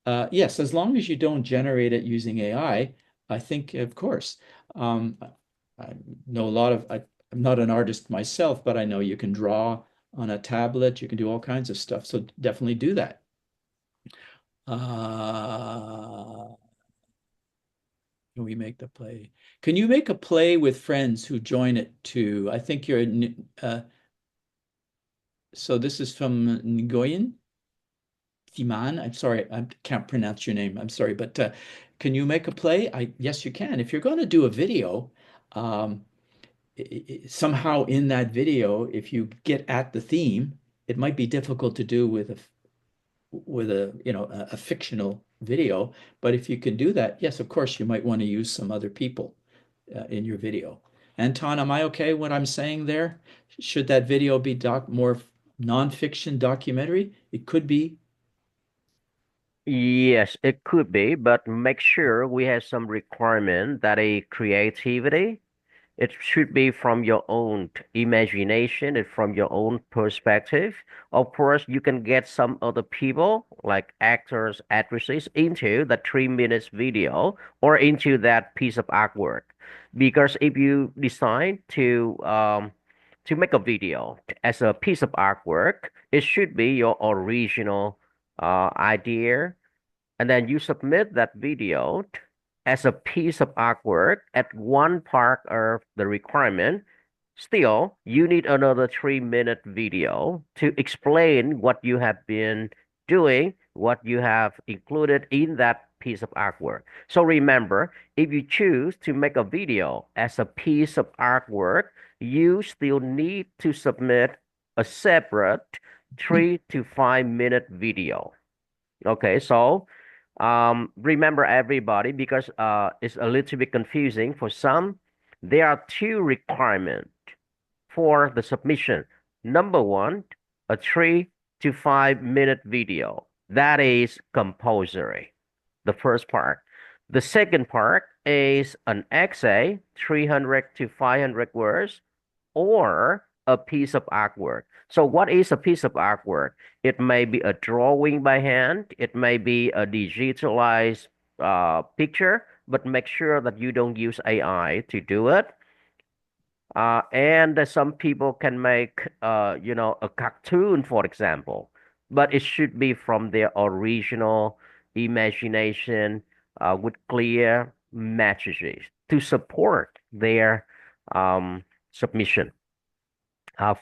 A: Yes, as long as you don't generate it using AI, I think, of course. I know I'm not an artist myself, but I know you can draw on a tablet, you can do all kinds of stuff. So definitely do that. Can we make the play? Can you make a play with friends who join it too? I think so this is from Nguyen Thiman. I'm sorry, I can't pronounce your name. I'm sorry, but can you make a play? Yes, you can. If you're going to do a video, um, somehow in that video, if you get at the theme, it might be difficult to do with a fictional video. But if you can do that, yes, of course, you might want to use some other people in your video. Anton, am I okay what I'm saying there? Should that video be more nonfiction documentary? It could be.
C: Yes, it could be, but make sure we have some requirement that a creativity. It should be from your own imagination and from your own perspective. Of course, you can get some other people, like actors, actresses, into the 3 minutes video or into that piece of artwork. Because if you decide to make a video as a piece of artwork, it should be your original idea, and then you submit that video as a piece of artwork at one part of the requirement. Still, you need another 3 minute video to explain what you have been doing what you have included in that piece of artwork. So remember, if you choose to make a video as a piece of artwork, you still need to submit a separate 3 to 5 minute video. Okay, so remember everybody, because it's a little bit confusing for some. There are two requirements for the submission. Number one, a 3 to 5 minute video. That is compulsory, the first part. The second part is an essay, 300 to 500 words, or a piece of artwork. So what is a piece of artwork? It may be a drawing by hand, it may be a digitalized picture, but make sure that you don't use AI to do it. And some people can make, a cartoon, for example, but it should be from their original imagination, with clear messages to support their submission.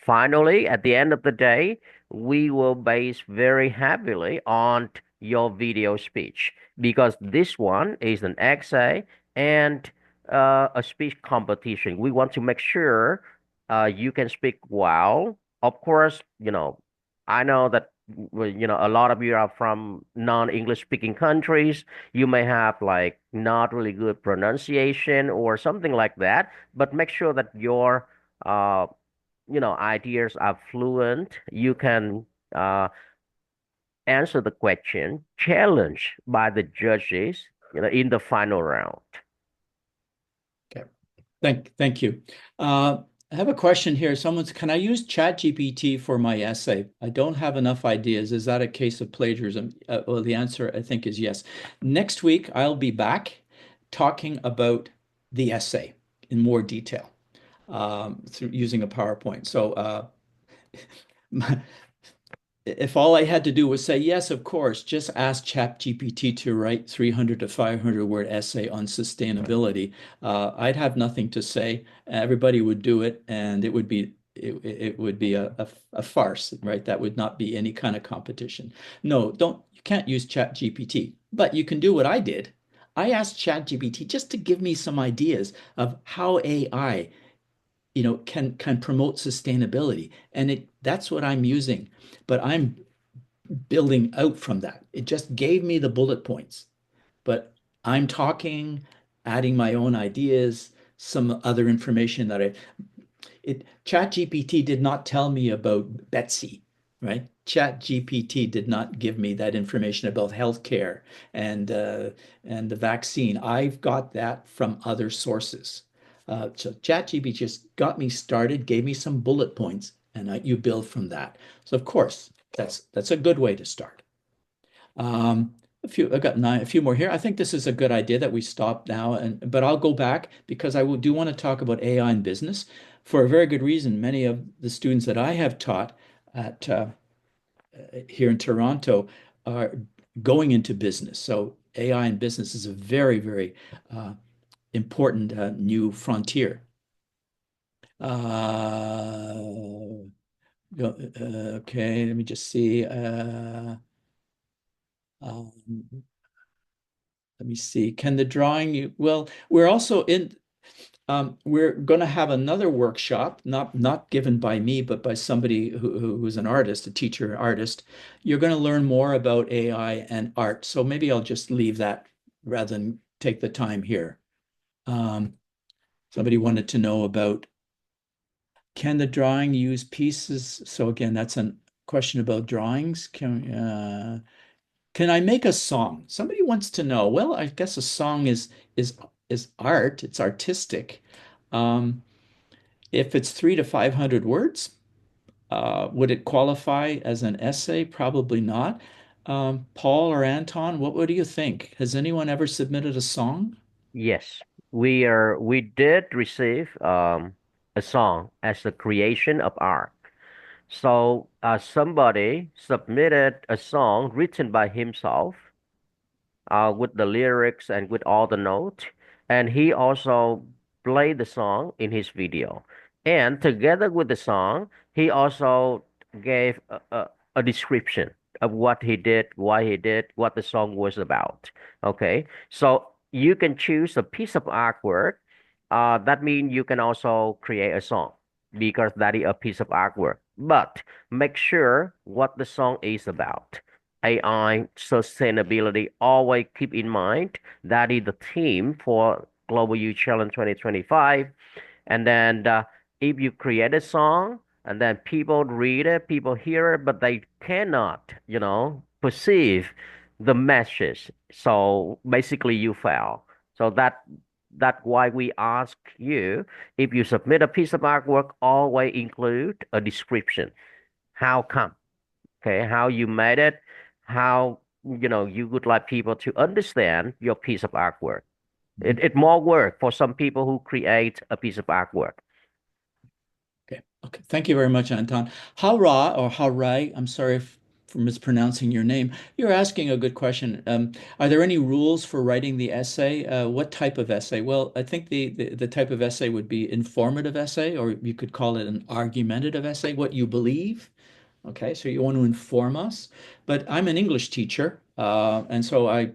C: Finally, at the end of the day, we will base very heavily on your video speech, because this one is an essay and a speech competition. We want to make sure you can speak well. Of course, I know that a lot of you are from non-English speaking countries. You may have like not really good pronunciation or something like that, but make sure that your ideas are fluent. You can answer the question challenged by the judges, in the final round.
A: Okay. Thank you. I have a question here. Can I use ChatGPT for my essay? I don't have enough ideas. Is that a case of plagiarism? Well, the answer I think is yes. Next week, I'll be back talking about the essay in more detail through using a PowerPoint. So if all I had to do was say, yes, of course, just ask ChatGPT to write 300 to 500 word essay on sustainability, I'd have nothing to say. Everybody would do it, and it would be a farce, right? That would not be any kind of competition. No, you can't use ChatGPT, but you can do what I did. I asked ChatGPT just to give me some ideas of how AI can promote sustainability, and that's what I'm using, but I'm building out from that. It just gave me the bullet points, but I'm talking, adding my own ideas, some other information that ChatGPT did not tell me about Betsy, right? ChatGPT did not give me that information about healthcare and the vaccine. I've got that from other sources. So ChatGPT just got me started, gave me some bullet points, and you build from that. So of course, that's a good way to start. I've got a few more here. I think this is a good idea that we stop now, but I'll go back because do want to talk about AI in business for a very good reason. Many of the students that I have taught at here in Toronto are going into business. So AI in business is a very, very important new frontier. Okay, let me just see. Let me see. Can the drawing? Well, we're also in. We're going to have another workshop, not given by me, but by somebody who's an artist, a teacher artist. You're going to learn more about AI and art. So maybe I'll just leave that rather than take the time here. Somebody wanted to know about, can the drawing use pieces? So again, that's a question about drawings. Can I make a song? Somebody wants to know. Well, I guess a song is art. It's artistic. If it's 300 to 500 words, would it qualify as an essay? Probably not. Paul or Anton, what do you think? Has anyone ever submitted a song?
C: Yes, we did receive a song as a creation of art. So somebody submitted a song written by himself, with the lyrics and with all the notes, and he also played the song in his video. And together with the song, he also gave a description of what he did, why he did, what the song was about. Okay, so you can choose a piece of artwork. That means you can also create a song because that is a piece of artwork. But make sure what the song is about. AI, sustainability, always keep in mind that is the theme for Global Youth Challenge 2025. And then if you create a song and then people read it, people hear it, but they cannot, perceive the message. So basically you fail. So that's why we ask you, if you submit a piece of artwork, always include a description. How come? Okay, how you made it, how you would like people to understand your piece of artwork. It more work for some people who create a piece of artwork.
A: Okay. Okay. Thank you very much, Anton. Hara or Harai, I'm sorry for mispronouncing your name. You're asking a good question. Are there any rules for writing the essay? What type of essay? Well, I think the type of essay would be informative essay, or you could call it an argumentative essay, what you believe. Okay, so you want to inform us. But I'm an English teacher, and so I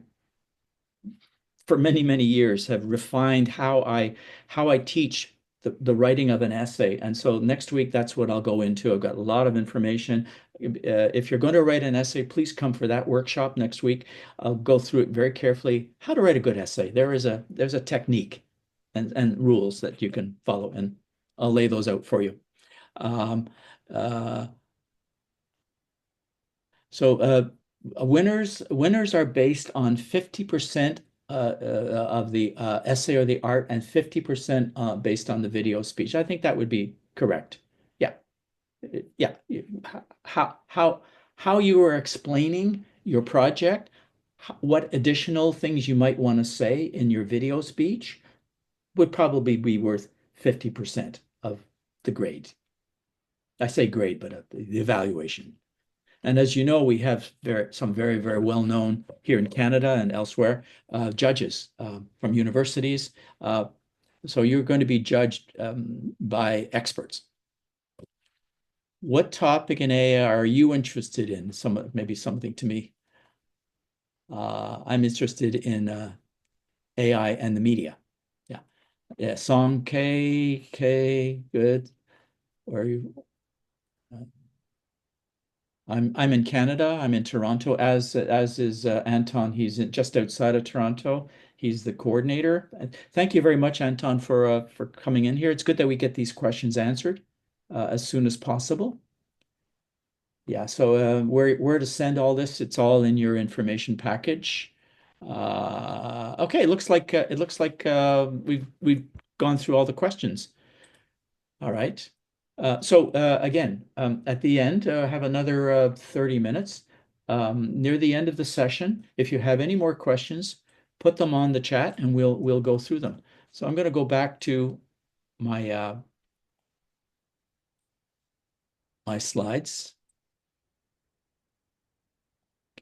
A: for many, many years have refined how I teach the writing of an essay. And so next week, that's what I'll go into. I've got a lot of information. If you're going to write an essay, please come for that workshop next week. I'll go through it very carefully. How to write a good essay. There's a technique and rules that you can follow, and I'll lay those out for you. Um, uh, so winners are based on 50% of the essay or the art and 50% based on the video speech. I think that would be correct. Yeah. Yeah. How you are explaining your project, what additional things you might want to say in your video speech would probably be worth 50% of the grade. I say grade, but the evaluation. And as you know, we have some very, very well-known here in Canada and elsewhere judges from universities. So you're going to be judged by experts. What topic in AI are you interested in? Maybe something to me. I'm interested in AI and the media. Yeah. Yeah. Song K, good. Where are you? I'm in Canada. I'm in Toronto, as is Anton. He's just outside of Toronto. He's the coordinator. Thank you very much, Anton, for coming in here. It's good that we get these questions answered as soon as possible. Yeah. So where to send all this? It's all in your information package. Okay. It looks like we've gone through all the questions. All right. So again, at the end, have another 30 minutes. Near the end of the session, if you have any more questions, put them on the chat and we'll go through them. So I'm going to go back to my my slides.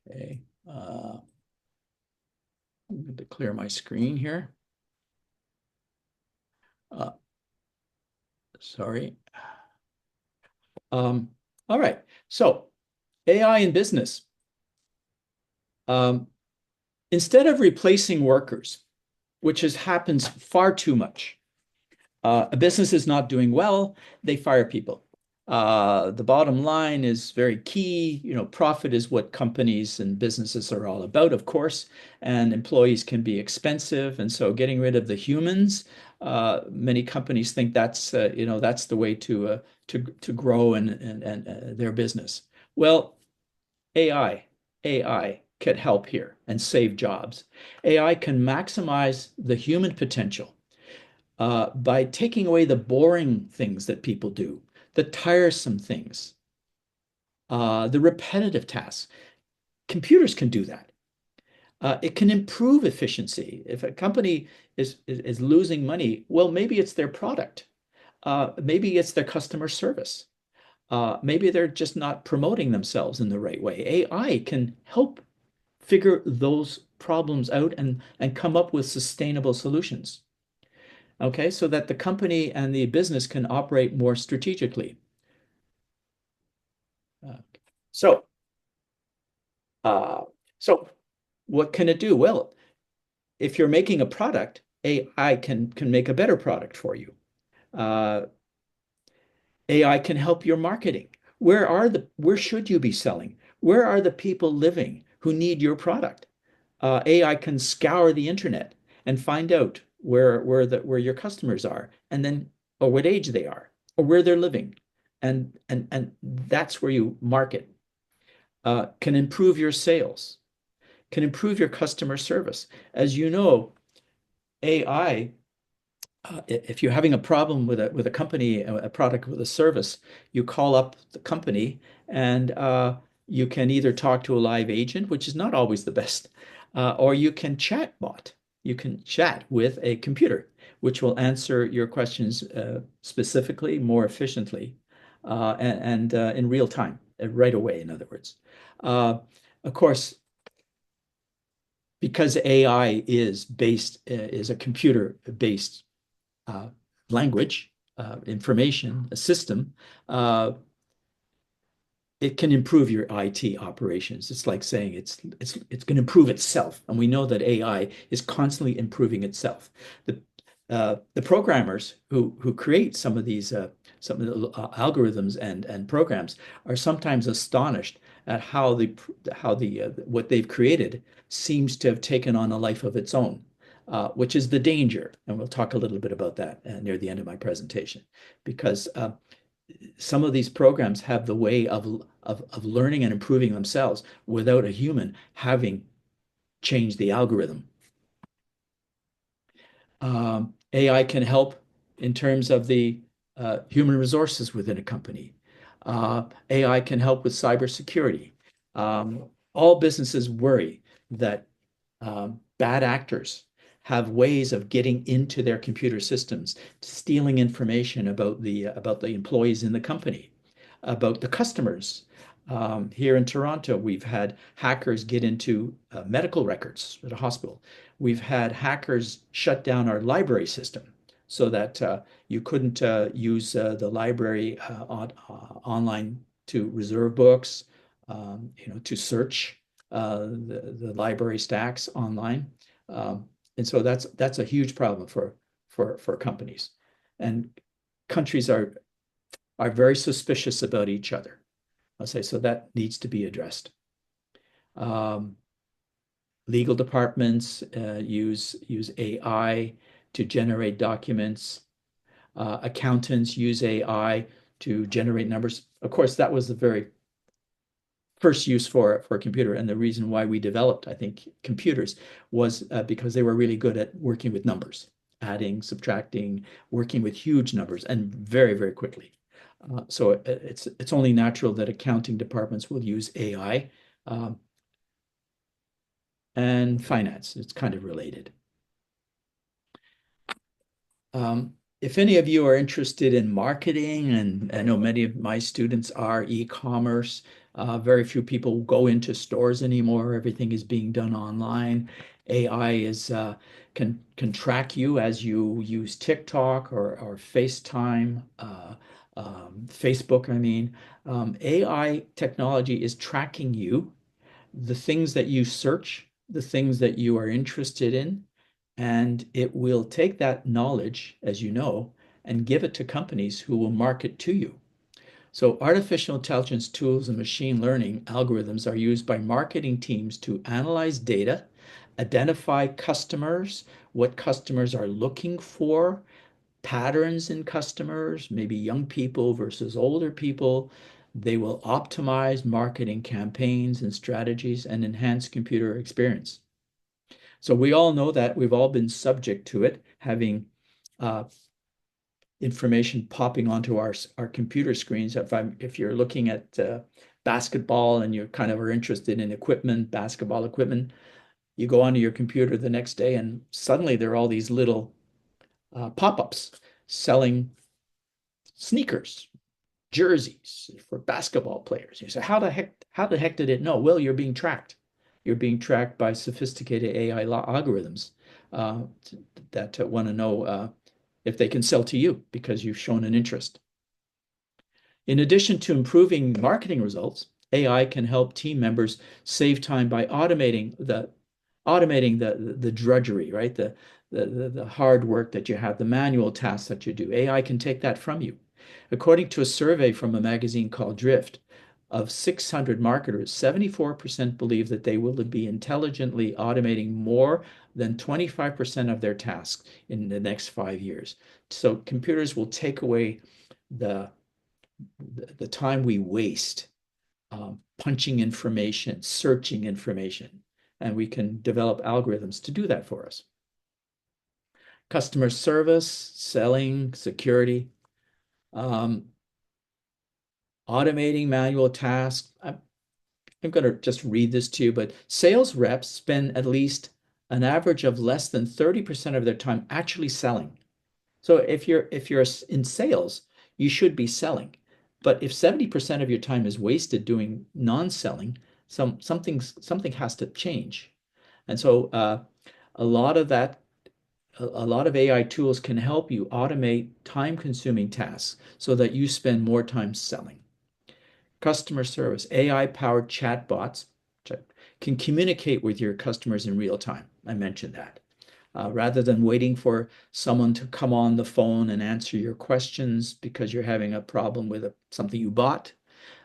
A: Okay. I'm going to clear my screen here. Sorry. All right. So AI in business. Instead of replacing workers, which happens far too much, a business is not doing well, they fire people. The bottom line is very key. Profit is what companies and businesses are all about, of course, and employees can be expensive. And so getting rid of the humans, many companies think that's the way to grow and their business. Well, AI could help here and save jobs. AI can maximize the human potential by taking away the boring things that people do, the tiresome things, the repetitive tasks. Computers can do that. It can improve efficiency. If a company is losing money, well, maybe it's their product. Maybe it's their customer service. Maybe they're just not promoting themselves in the right way. AI can help figure those problems out and come up with sustainable solutions. Okay, so that the company and the business can operate more strategically. So So what can it do? Well, if you're making a product, AI can make a better product for you. Uh, AI can help your marketing. Where should you be selling? Where are the people living who need your product? AI can scour the internet and find out where your customers are, and then or what age they are, or where they're living, and that's where you market. Can improve your sales, can improve your customer service. As you know, AI, if you're having a problem with a company, a product with a service, you call up the company and you can either talk to a live agent, which is not always the best, or you can chat bot. You can chat with a computer, which will answer your questions specifically, more efficiently, and in real time, right away, in other words. Of course, because AI is a computer-based language, information, a system, it can improve your IT operations. It's like saying it's going to improve itself, and we know that AI is constantly improving itself. The programmers who create some of the algorithms and programs are sometimes astonished at how what they've created seems to have taken on a life of its own, which is the danger. And we'll talk a little bit about that near the end of my presentation, because some of these programs have the way of learning and improving themselves without a human having changed the algorithm. AI can help in terms of the human resources within a company. AI can help with cybersecurity. All businesses worry that bad actors have ways of getting into their computer systems, stealing information about the employees in the company, about the customers. Here in Toronto, we've had hackers get into medical records at a hospital. We've had hackers shut down our library system so that you couldn't use the library online to reserve books, to search the library stacks online. And so that's a huge problem for companies. And countries are very suspicious about each other. I'll say, so that needs to be addressed. Legal departments use AI to generate documents. Accountants use AI to generate numbers. Of course, that was the very first use for a computer, and the reason why we developed, I think, computers was because they were really good at working with numbers, adding, subtracting, working with huge numbers, and very, very quickly. So it's only natural that accounting departments will use AI. And finance, it's kind of related. If any of you are interested in marketing, and I know many of my students are, e-commerce, very few people go into stores anymore. Everything is being done online. AI can track you as you use TikTok or FaceTime, Facebook, I mean. AI technology is tracking you, the things that you search, the things that you are interested in, and it will take that knowledge, as you know, and give it to companies who will market to you. So artificial intelligence tools and machine learning algorithms are used by marketing teams to analyze data, identify customers, what customers are looking for, patterns in customers, maybe young people versus older people. They will optimize marketing campaigns and strategies and enhance computer experience. So we all know that. We've all been subject to it, having information popping onto our computer screens. If you're looking at basketball and you kind of are interested in equipment, basketball equipment, you go onto your computer the next day and suddenly there are all these little pop-ups selling sneakers, jerseys for basketball players. You say, how the heck did it know? Well, you're being tracked. You're being tracked by sophisticated AI algorithms that want to know if they can sell to you because you've shown an interest. In addition to improving marketing results, AI can help team members save time by automating the drudgery, right? The hard work that you have, the manual tasks that you do. AI can take that from you. According to a survey from a magazine called Drift, of 600 marketers, 74% believe that they will be intelligently automating more than 25% of their tasks in the next 5 years. So computers will take away the time we waste punching information, searching information, and we can develop algorithms to do that for us. Customer service, selling, security, automating manual tasks. I'm going to just read this to you, but sales reps spend at least an average of less than 30% of their time actually selling. So if you're in sales, you should be selling. But if 70% of your time is wasted doing non-selling, something has to change. And so a lot of AI tools can help you automate time-consuming tasks so that you spend more time selling. Customer service, AI-powered chatbots can communicate with your customers in real time. I mentioned that. Rather than waiting for someone to come on the phone and answer your questions because you're having a problem with something you bought,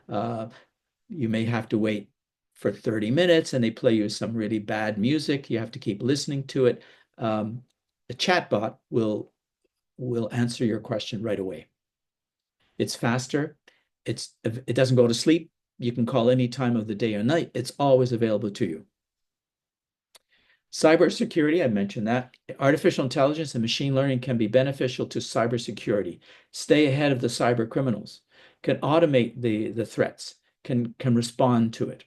A: you may have to wait for 30 minutes and they play you some really bad music. You have to keep listening to it. The chatbot will answer your question right away. It's faster. It doesn't go to sleep. You can call any time of the day or night. It's always available to you. Cybersecurity, I mentioned that. Artificial intelligence and machine learning can be beneficial to cybersecurity. Stay ahead of the cyber criminals. Can automate the threats. Can respond to it.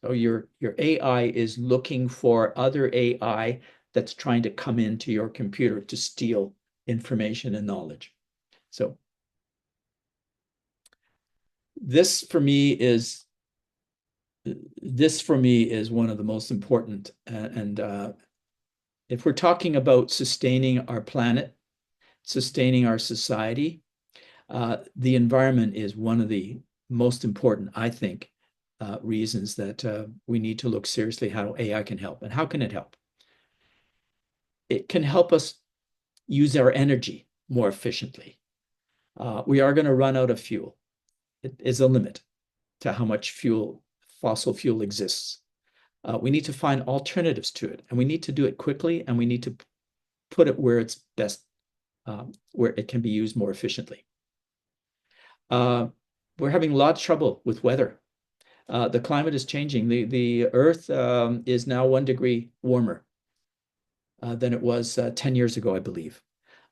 A: So your AI is looking for other AI that's trying to come into your computer to steal information and knowledge. So this for me is one of the most important. And if we're talking about sustaining our planet, sustaining our society, the environment is one of the most important, I think, reasons that we need to look seriously how AI can help. And how can it help? It can help us use our energy more efficiently. We are going to run out of fuel. It is a limit to how much fossil fuel exists. We need to find alternatives to it, and we need to do it quickly, and we need to put it where it's best, where it can be used more efficiently. We're having a lot of trouble with weather. The climate is changing. The Earth is now 1 degree warmer than it was 10 years ago, I believe.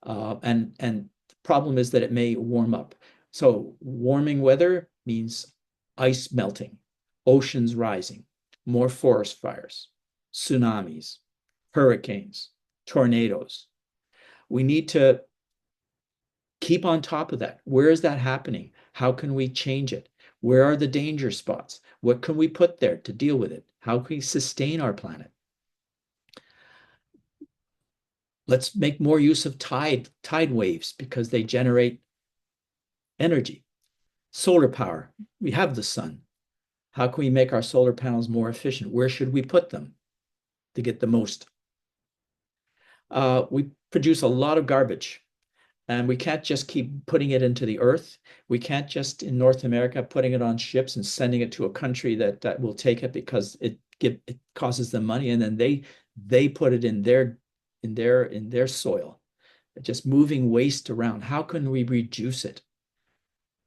A: And the problem is that it may warm up. So warming weather means ice melting, oceans rising, more forest fires, tsunamis, hurricanes, tornadoes. We need to keep on top of that. Where is that happening? How can we change it? Where are the danger spots? What can we put there to deal with it? How can we sustain our planet? Let's make more use of tide waves because they generate energy. Solar power. We have the sun. How can we make our solar panels more efficient? Where should we put them to get the most? We produce a lot of garbage, and we can't just keep putting it into the earth. We can't just, in North America, putting it on ships and sending it to a country that will take it because it causes them money, and then they put it in their soil. Just moving waste around. How can we reduce it?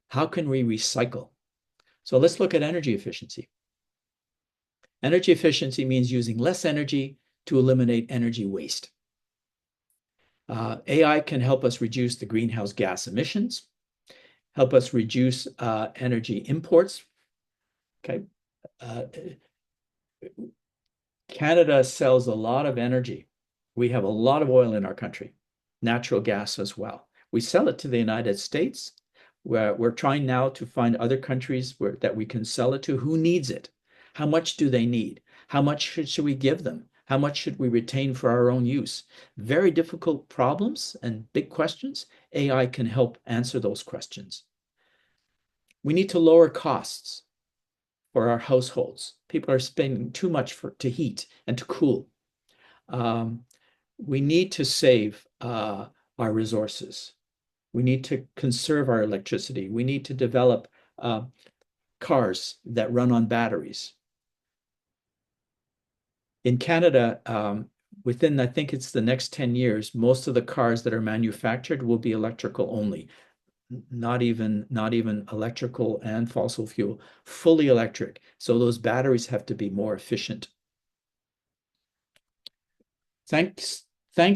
A: How can we recycle? So let's look at energy efficiency. Energy efficiency means using less energy to eliminate energy waste. AI can help us reduce the greenhouse gas emissions, help us reduce energy imports. Okay. Canada sells a lot of energy. We have a lot of oil in our country, natural gas as well. We sell it to the United States. We're trying now to find other countries that we can sell it to. Who needs it? How much do they need? How much should we give them? How much should we retain for our own use? Very difficult problems and big questions. AI can help answer those questions. We need to lower costs for our households. People are spending too much to heat and to cool. We need to save our resources. We need to conserve our electricity. We need to develop cars that run on batteries. In Canada, within, I think it's the next 10 years, most of the cars that are manufactured will be electrical only. Not even electrical and fossil fuel, fully electric. So those batteries have to be more efficient. Thanks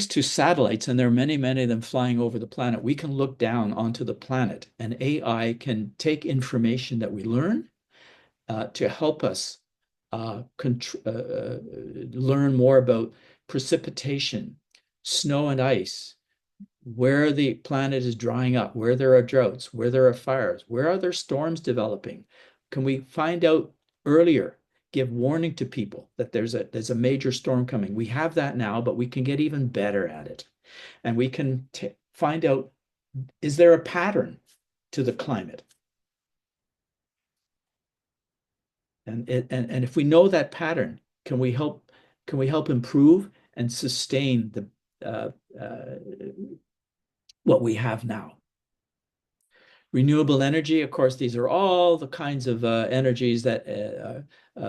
A: to satellites, and there are many, many of them flying over the planet, we can look down onto the planet, and AI can take information that we learn to help us learn more about precipitation, snow and ice, where the planet is drying up, where there are droughts, where there are fires, where are there storms developing? Can we find out earlier, give warning to people that there's a major storm coming? We have that now, but we can get even better at it. And we can find out, is there a pattern to the climate? And if we know that pattern, can we help improve and sustain the what we have now? Renewable energy, of course, these are all the kinds of energies that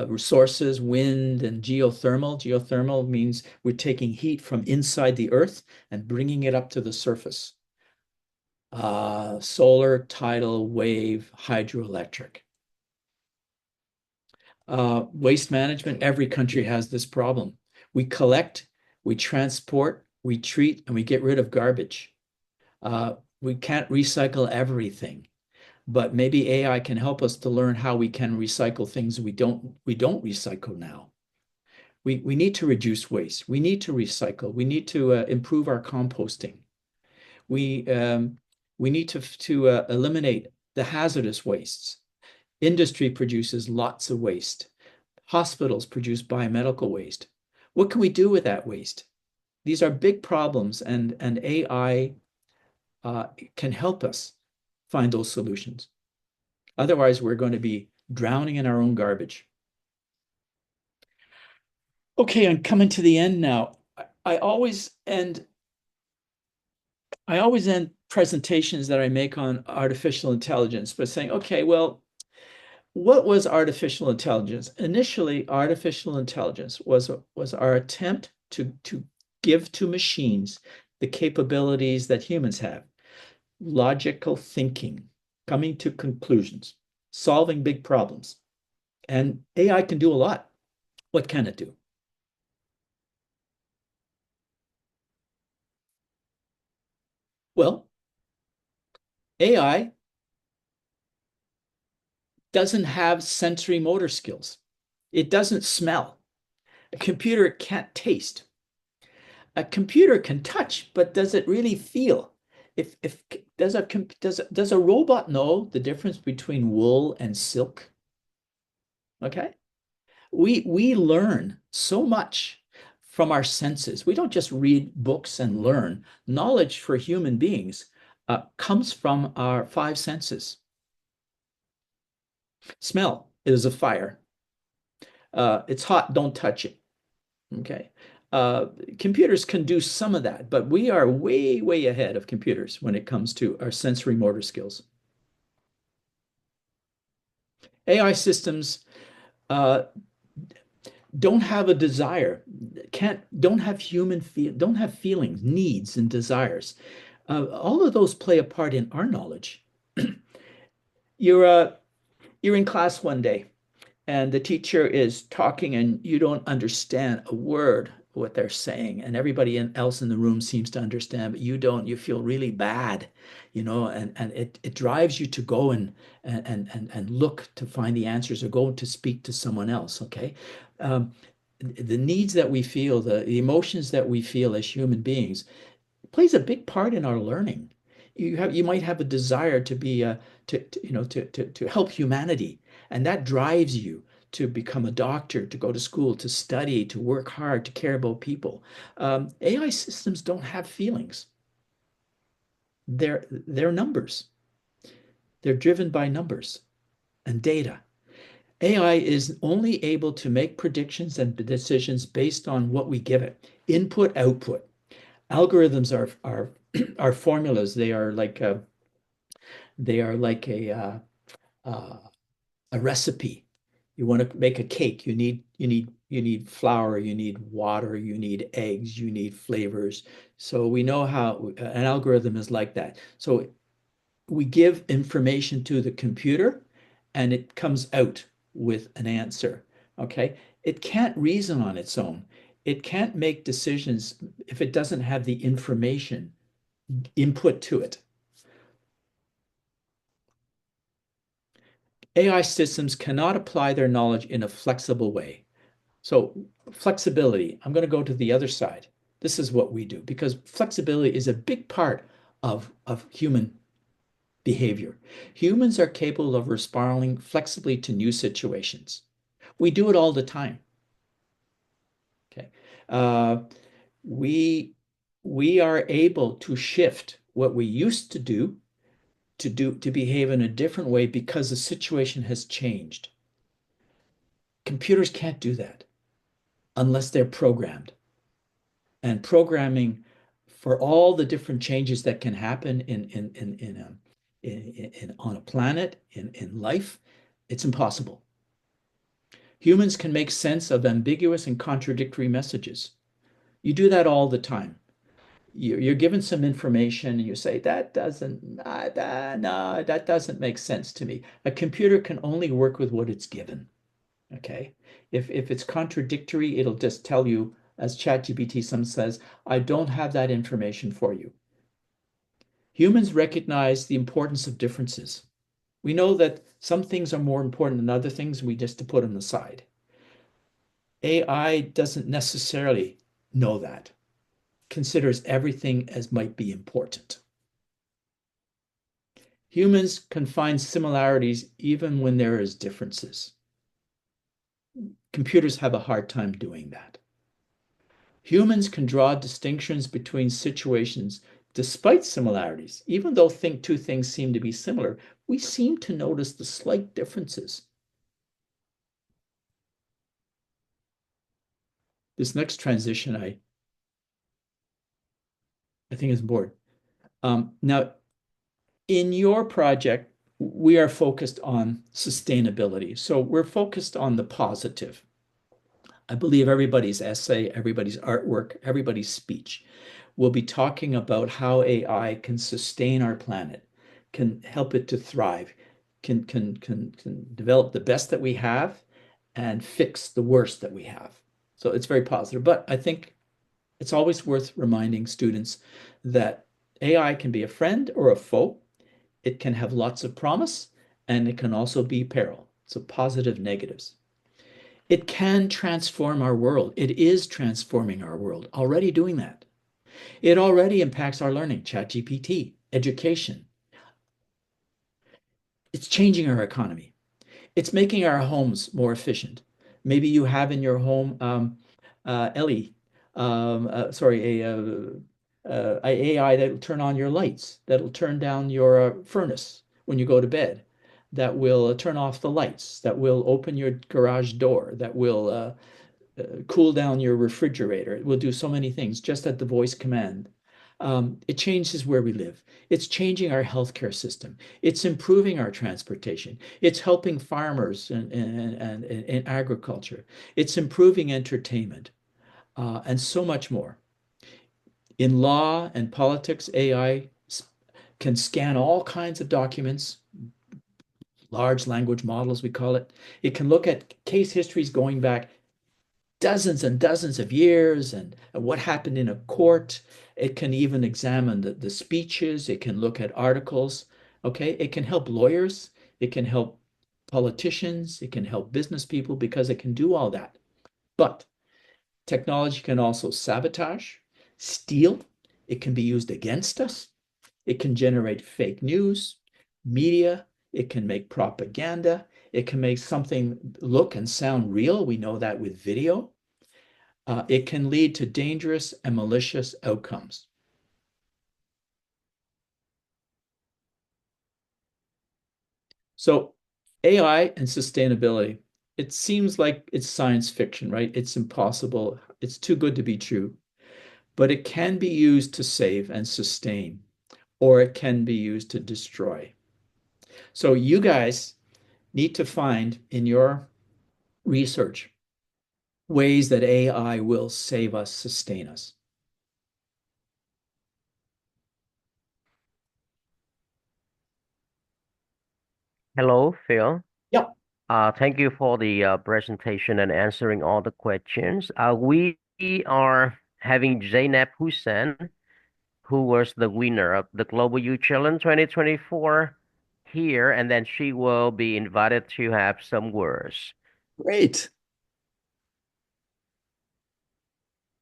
A: resources, wind and geothermal. Geothermal means we're taking heat from inside the earth and bringing it up to the surface. Solar, tidal, wave, hydroelectric. Waste management, every country has this problem. We collect, we transport, we treat, and we get rid of garbage. We can't recycle everything, but maybe AI can help us to learn how we can recycle things we don't recycle now. We need to reduce waste. We need to recycle. We need to improve our composting. We need to eliminate the hazardous wastes. Industry produces lots of waste. Hospitals produce biomedical waste. What can we do with that waste? These are big problems, and AI can help us find those solutions. Otherwise, we're going to be drowning in our own garbage. Okay, I'm coming to the end now. I always end presentations that I make on artificial intelligence by saying, okay, well, what was artificial intelligence? Initially, artificial intelligence was our attempt to give to machines the capabilities that humans have. Logical thinking, coming to conclusions, solving big problems. And AI can do a lot. What can it do? Well, AI doesn't have sensory motor skills. It doesn't smell. A computer can't taste. A computer can touch, but does it really feel? Does a robot know the difference between wool and silk? Okay. We learn so much from our senses. We don't just read books and learn. Knowledge for human beings comes from our five senses. Smell is a fire. It's hot, don't touch it. Okay. Computers can do some of that, but we are way, way ahead of computers when it comes to our sensory motor skills. AI systems don't have a desire, don't have feelings, needs, and desires. All of those play a part in our knowledge. You're in class one day, and the teacher is talking, and you don't understand a word what they're saying, and everybody else in the room seems to understand, but you don't. You feel really bad, and it drives you to go and look to find the answers or go to speak to someone else. Okay. The needs that we feel, the emotions that we feel as human beings plays a big part in our learning. You might have a desire to be to help humanity, and that drives you to become a doctor, to go to school, to study, to work hard, to care about people. AI systems don't have feelings. They're numbers. They're driven by numbers and data. AI is only able to make predictions and decisions based on what we give it. Input, output. Algorithms are formulas. They are like a recipe. You want to make a cake. You need flour. You need water. You need eggs. You need flavors. So we know how an algorithm is like that. So we give information to the computer, and it comes out with an answer. Okay, it can't reason on its own. It can't make decisions if it doesn't have the information input to it. AI systems cannot apply their knowledge in a flexible way. So flexibility, I'm going to go to the other side. This is what we do because flexibility is a big part of human behavior. Humans are capable of responding flexibly to new situations. We do it all the time. Okay. We we are able to shift what we used to to behave in a different way because the situation has changed. Computers can't do that unless they're programmed. And programming for all the different changes that can happen on a planet, in life, it's impossible. Humans can make sense of ambiguous and contradictory messages. You do that all the time. You're given some information and you say, that doesn't, no, that doesn't make sense to me. A computer can only work with what it's given. Okay. If it's contradictory, it'll just tell you, as ChatGPT some says, I don't have that information for you. Humans recognize the importance of differences. We know that some things are more important than other things, and we just to put them aside. AI doesn't necessarily know that, considers everything as might be important. Humans can find similarities even when there is differences. Computers have a hard time doing that. Humans can draw distinctions between situations despite similarities. Even though two things seem to be similar, we seem to notice the slight differences. This next transition, I think is important. Now, in your project, we are focused on sustainability. So we're focused on the positive. I believe everybody's essay, everybody's artwork, everybody's speech will be talking about how AI can sustain our planet, can help it to thrive, can develop the best that we have and fix the worst that we have. So it's very positive. But I think it's always worth reminding students that AI can be a friend or a foe. It can have lots of promise, and it can also be peril. So positive, negatives. It can transform our world. It is transforming our world, already doing that. It already impacts our learning, ChatGPT, education. It's changing our economy. It's making our homes more efficient. Maybe you have in your home Ellie, sorry, a AI that will turn on your lights, that'll turn down your furnace when you go to bed, that will turn off the lights, that will open your garage door, that will cool down your refrigerator. It will do so many things just at the voice command. It changes where we live. It's changing our healthcare system. It's improving our transportation. It's helping farmers and agriculture. It's improving entertainment and so much more. In law and politics, AI can scan all kinds of documents, large language models, we call it. It can look at case histories going back dozens and dozens of years and what happened in a court. It can even examine the speeches. It can look at articles. Okay. It can help lawyers. It can help politicians. It can help business people because it can do all that. But technology can also sabotage, steal. It can be used against us. It can generate fake news, media. It can make propaganda. It can make something look and sound real. We know that with video. It can lead to dangerous and malicious outcomes. So AI and sustainability. it seems like it's science fiction, right? It's impossible. It's too good to be true. But it can be used to save and sustain, or it can be used to destroy. So you guys need to find in your research ways that AI will save us, sustain us.
C: Hello, Phil.
A: Yep.
C: Thank you for the presentation and answering all the questions. We are having Zainab Hussein, who was the winner of the Global Youth Challenge 2024 here, and then she will be invited to have some words.
A: Great.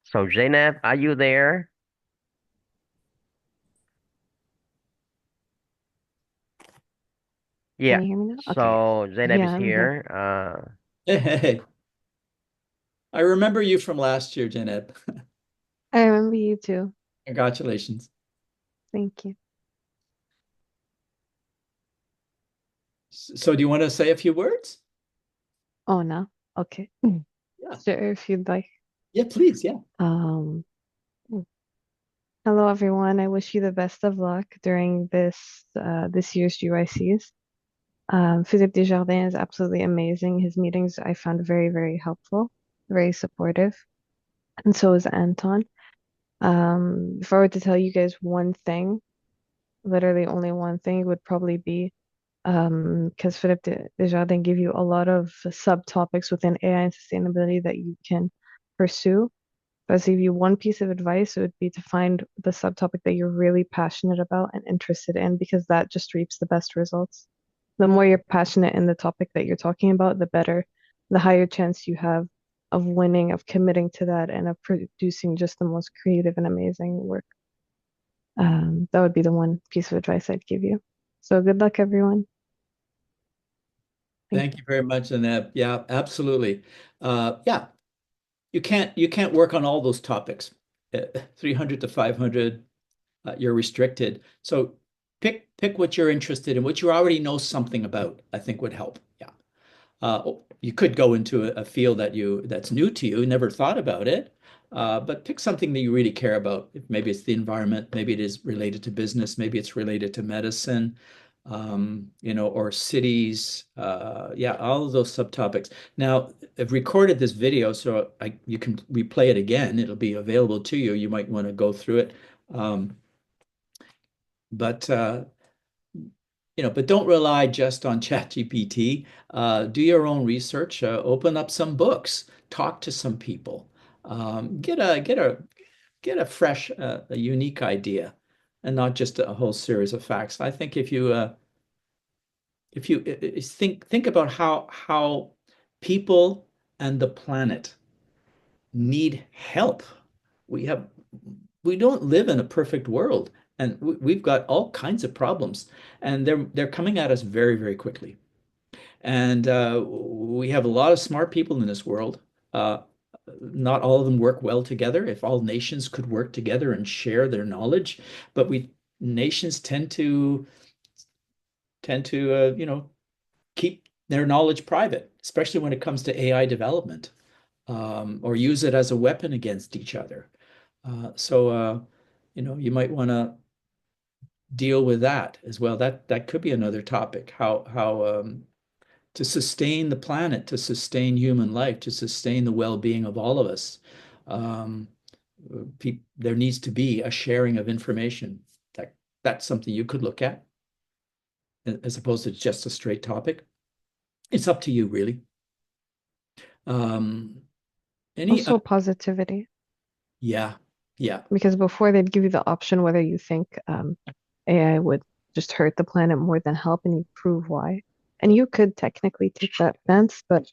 C: So, Zainab, are you there? Yeah.
E: Can you hear me now? Okay.
C: So, Zainab
E: Yeah,
C: is
E: I'm here.
C: here.
A: Hey, I remember you from last year, Janeb.
E: I remember you too.
A: Congratulations.
E: Thank you.
A: So do you want to say a few words?
E: Oh, no. Okay.
A: Yeah.
E: Sure, if you'd like.
A: Yeah, please. Yeah.
E: Um, Hello everyone. I wish you the best of luck during this year's GYCs. Philippe Desjardins is absolutely amazing. His meetings I found very, very helpful, very supportive, and so is Anton. If I were to tell you guys one thing, literally only one thing, it would probably be because Philippe Desjardins give you a lot of subtopics within AI and sustainability that you can pursue. If I was to give you one piece of advice, it would be to find the subtopic that you're really passionate about and interested in, because that just reaps the best results. The more you're passionate in the topic that you're talking about, the better, the higher chance you have of winning, of committing to that, and of producing just the most creative and amazing work. That would be the one piece of advice I'd give you. So good luck, everyone.
A: Thank you very much, Janeb. Yeah, absolutely. Yeah, you can't work on all those topics. 300 to 500, you're restricted. So pick what you're interested in, what you already know something about, I think would help. Yeah. You could go into a field that's new to you, never thought about it, but pick something that you really care about. Maybe it's the environment, maybe it is related to business, maybe it's related to medicine, or cities. Yeah, all of those subtopics. Now, I've recorded this video, so you can replay it again. It'll be available to you. You might want to go through it. Um, but don't rely just on ChatGPT. Do your own research. Open up some books. Talk to some people. Get a fresh, a unique idea, and not just a whole series of facts. I think if you think about how people and the planet need help. We have we don't live in a perfect world, and we've got all kinds of problems, and they're coming at us very, very quickly. And we have a lot of smart people in this world. Uh, Not all of them work well together. If all nations could work together and share their knowledge, but we nations tend to keep their knowledge private, especially when it comes to AI development, or use it as a weapon against each other. So you might want to deal with that as well. That could be another topic. How to sustain the planet, to sustain human life, to sustain the well-being of all of us. Um, there needs to be a sharing of information. That's something you could look at, as opposed to just a straight topic. It's up to you, really. Um, any?
E: Also, positivity,
A: Yeah, yeah,
E: because before they'd give you the option whether you think AI would just hurt the planet more than help, and you prove why. And you could technically take that stance, but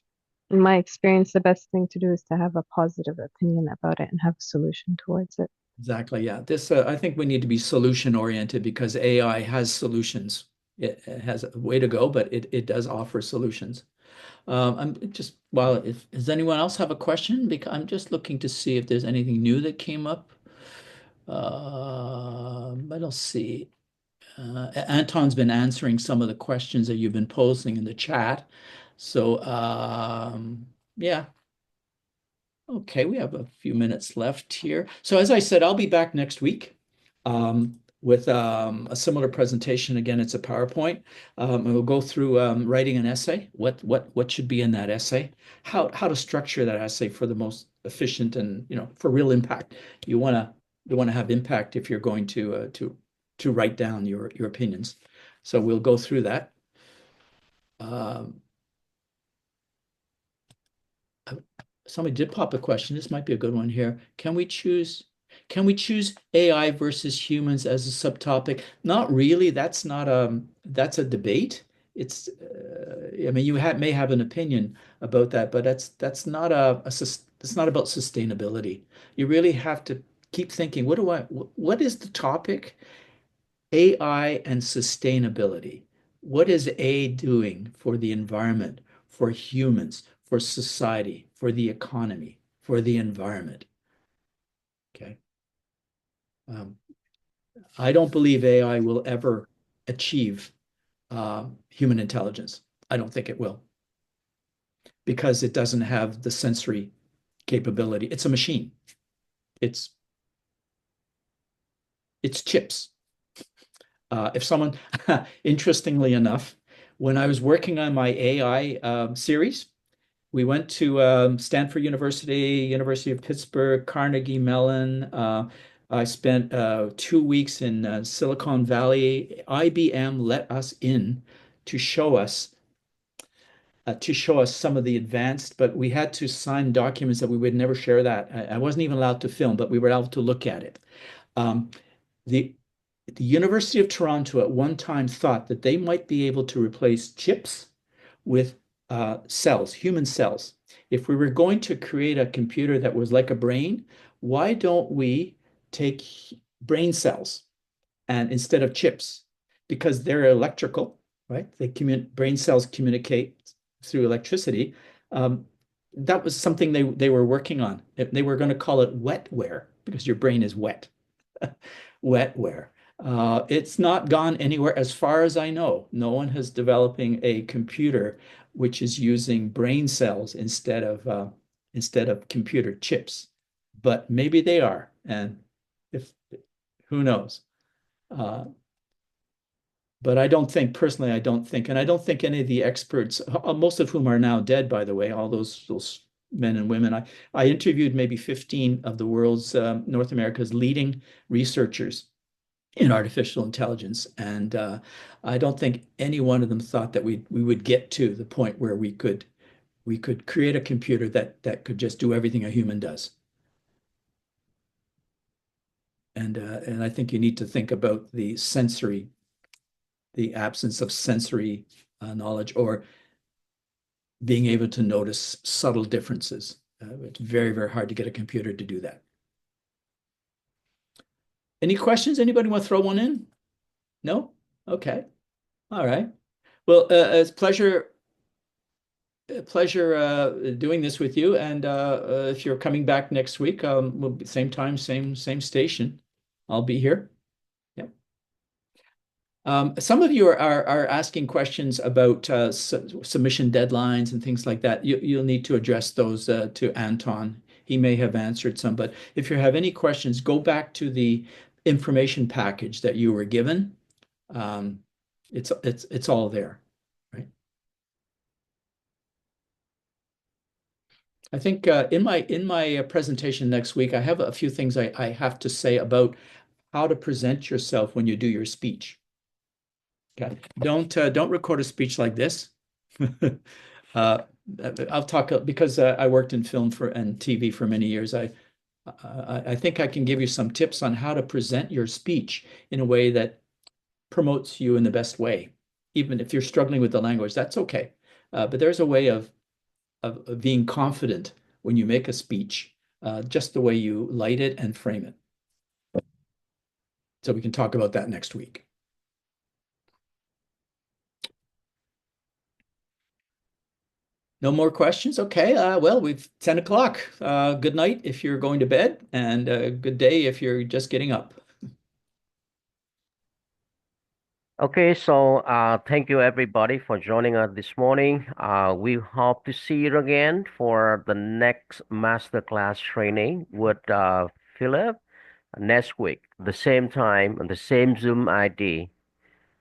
E: in my experience, the best thing to do is to have a positive opinion about it and have a solution towards it.
A: exactly. Yeah, this I think we need to be solution oriented because AI has solutions. It has a way to go, but it does offer solutions. I'm just, well, if does anyone else have a question? Because I'm just looking to see if there's anything new that came up. I don't see. Anton's been answering some of the questions that you've been posing in the chat. So, yeah. Okay, we have a few minutes left here. So as I said, I'll be back next week with a similar presentation. Again, it's a PowerPoint. And we'll go through writing an essay. What should be in that essay? How to structure that essay for the most efficient and for real impact. You want to have impact if you're going to write down your opinions. So we'll go through that. Somebody did pop a question. This might be a good one here. Can we choose AI versus humans as a subtopic? Not really. That's a debate. It's I mean, you may have an opinion about that, but that's not it's not about sustainability. You really have to keep thinking, what is the topic? AI and sustainability. What is A doing for the environment, for humans, for society, for the economy, for the environment? Okay. I don't believe AI will ever achieve human intelligence. I don't think it will because it doesn't have the sensory capability. It's a machine. It's chips. If someone, interestingly enough, when I was working on my AI series, we went to Stanford University, University of Pittsburgh, Carnegie Mellon. I spent 2 weeks in Silicon Valley. IBM let us in to show us some of the advanced, but we had to sign documents that we would never share that. I wasn't even allowed to film, but we were allowed to look at it. Um, the the University of Toronto at one time thought that they might be able to replace chips with cells, human cells. If we were going to create a computer that was like a brain, why don't we take brain cells and instead of chips? Because they're electrical, right? Brain cells communicate through electricity. Um, that was something they were working on. They were going to call it wetware because your brain is wet. Wetware. It's not gone anywhere as far as I know. No one has developing a computer which is using brain cells instead of computer chips. But maybe they are, and if who knows? Uh, but I don't think personally. And I don't think any of the experts, most of whom are now dead, by the way, all those men and women. I interviewed maybe 15 of the world's North America's leading researchers in artificial intelligence. And I don't think any one of them thought that we would get to the point where we could create a computer that could just do everything a human does. And I think you need to think about the absence of sensory knowledge or being able to notice subtle differences. It's very, very hard to get a computer to do that. Any questions? Anybody want to throw one in? No? Okay. All right. Well, it's a pleasure doing this with you. And if you're coming back next week, we'll be same time, same station. I'll be here. Yeah. Some of you are asking questions about submission deadlines and things like that. You'll need to address those to Anton. He may have answered some, but if you have any questions, go back to the information package that you were given. It's all there, right? I think in my presentation next week, I have a few things I have to say about how to present yourself when you do your speech. Okay, don't record a speech like this. uh, I'll talk because I worked in film and TV for many years. I think I can give you some tips on how to present your speech in a way that promotes you in the best way. Even if you're struggling with the language, that's okay. But there's a way of being confident when you make a speech, just the way you light it and frame it. So we can talk about that next week. No more questions? Okay. Well, we've 10 o'clock. Good night if you're going to bed, and good day if you're just getting up.
C: Okay, so thank you everybody for joining us this morning. We hope to see you again for the next masterclass training with Philip next week, the same time and the same Zoom ID.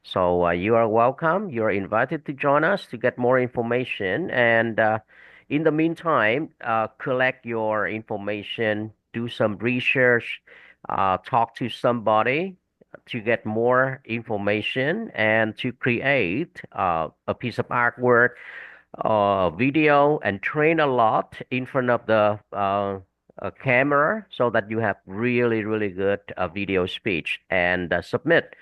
C: So you are welcome. You are invited to join us to get more information. And in the meantime, collect your information, do some research, talk to somebody to get more information and to create a piece of artwork, video, and train a lot in front of the camera so that you have really, really good video speech and submit.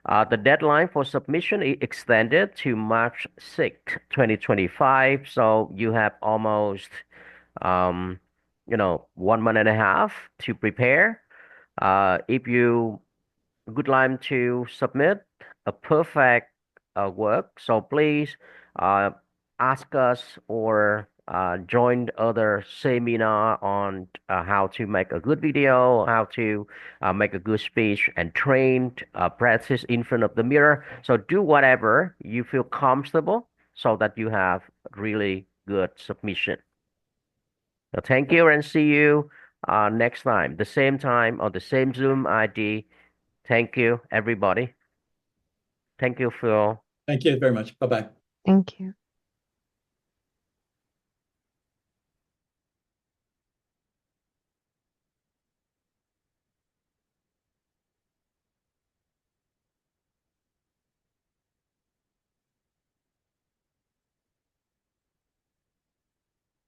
C: The deadline for submission is extended to March 6, 2025. So you have almost, um, 1 month and a half to prepare. If you would like to submit a perfect work, so please uh, ask us or join other seminar on how to make a good video, how to make a good speech, and train practice in front of the mirror. So do whatever you feel comfortable so that you have really good submission. So thank you and see you next time, the same time on the same Zoom ID. Thank you, everybody. Thank you, Phil.
A: Thank you very much. Bye-bye.
E: Thank you.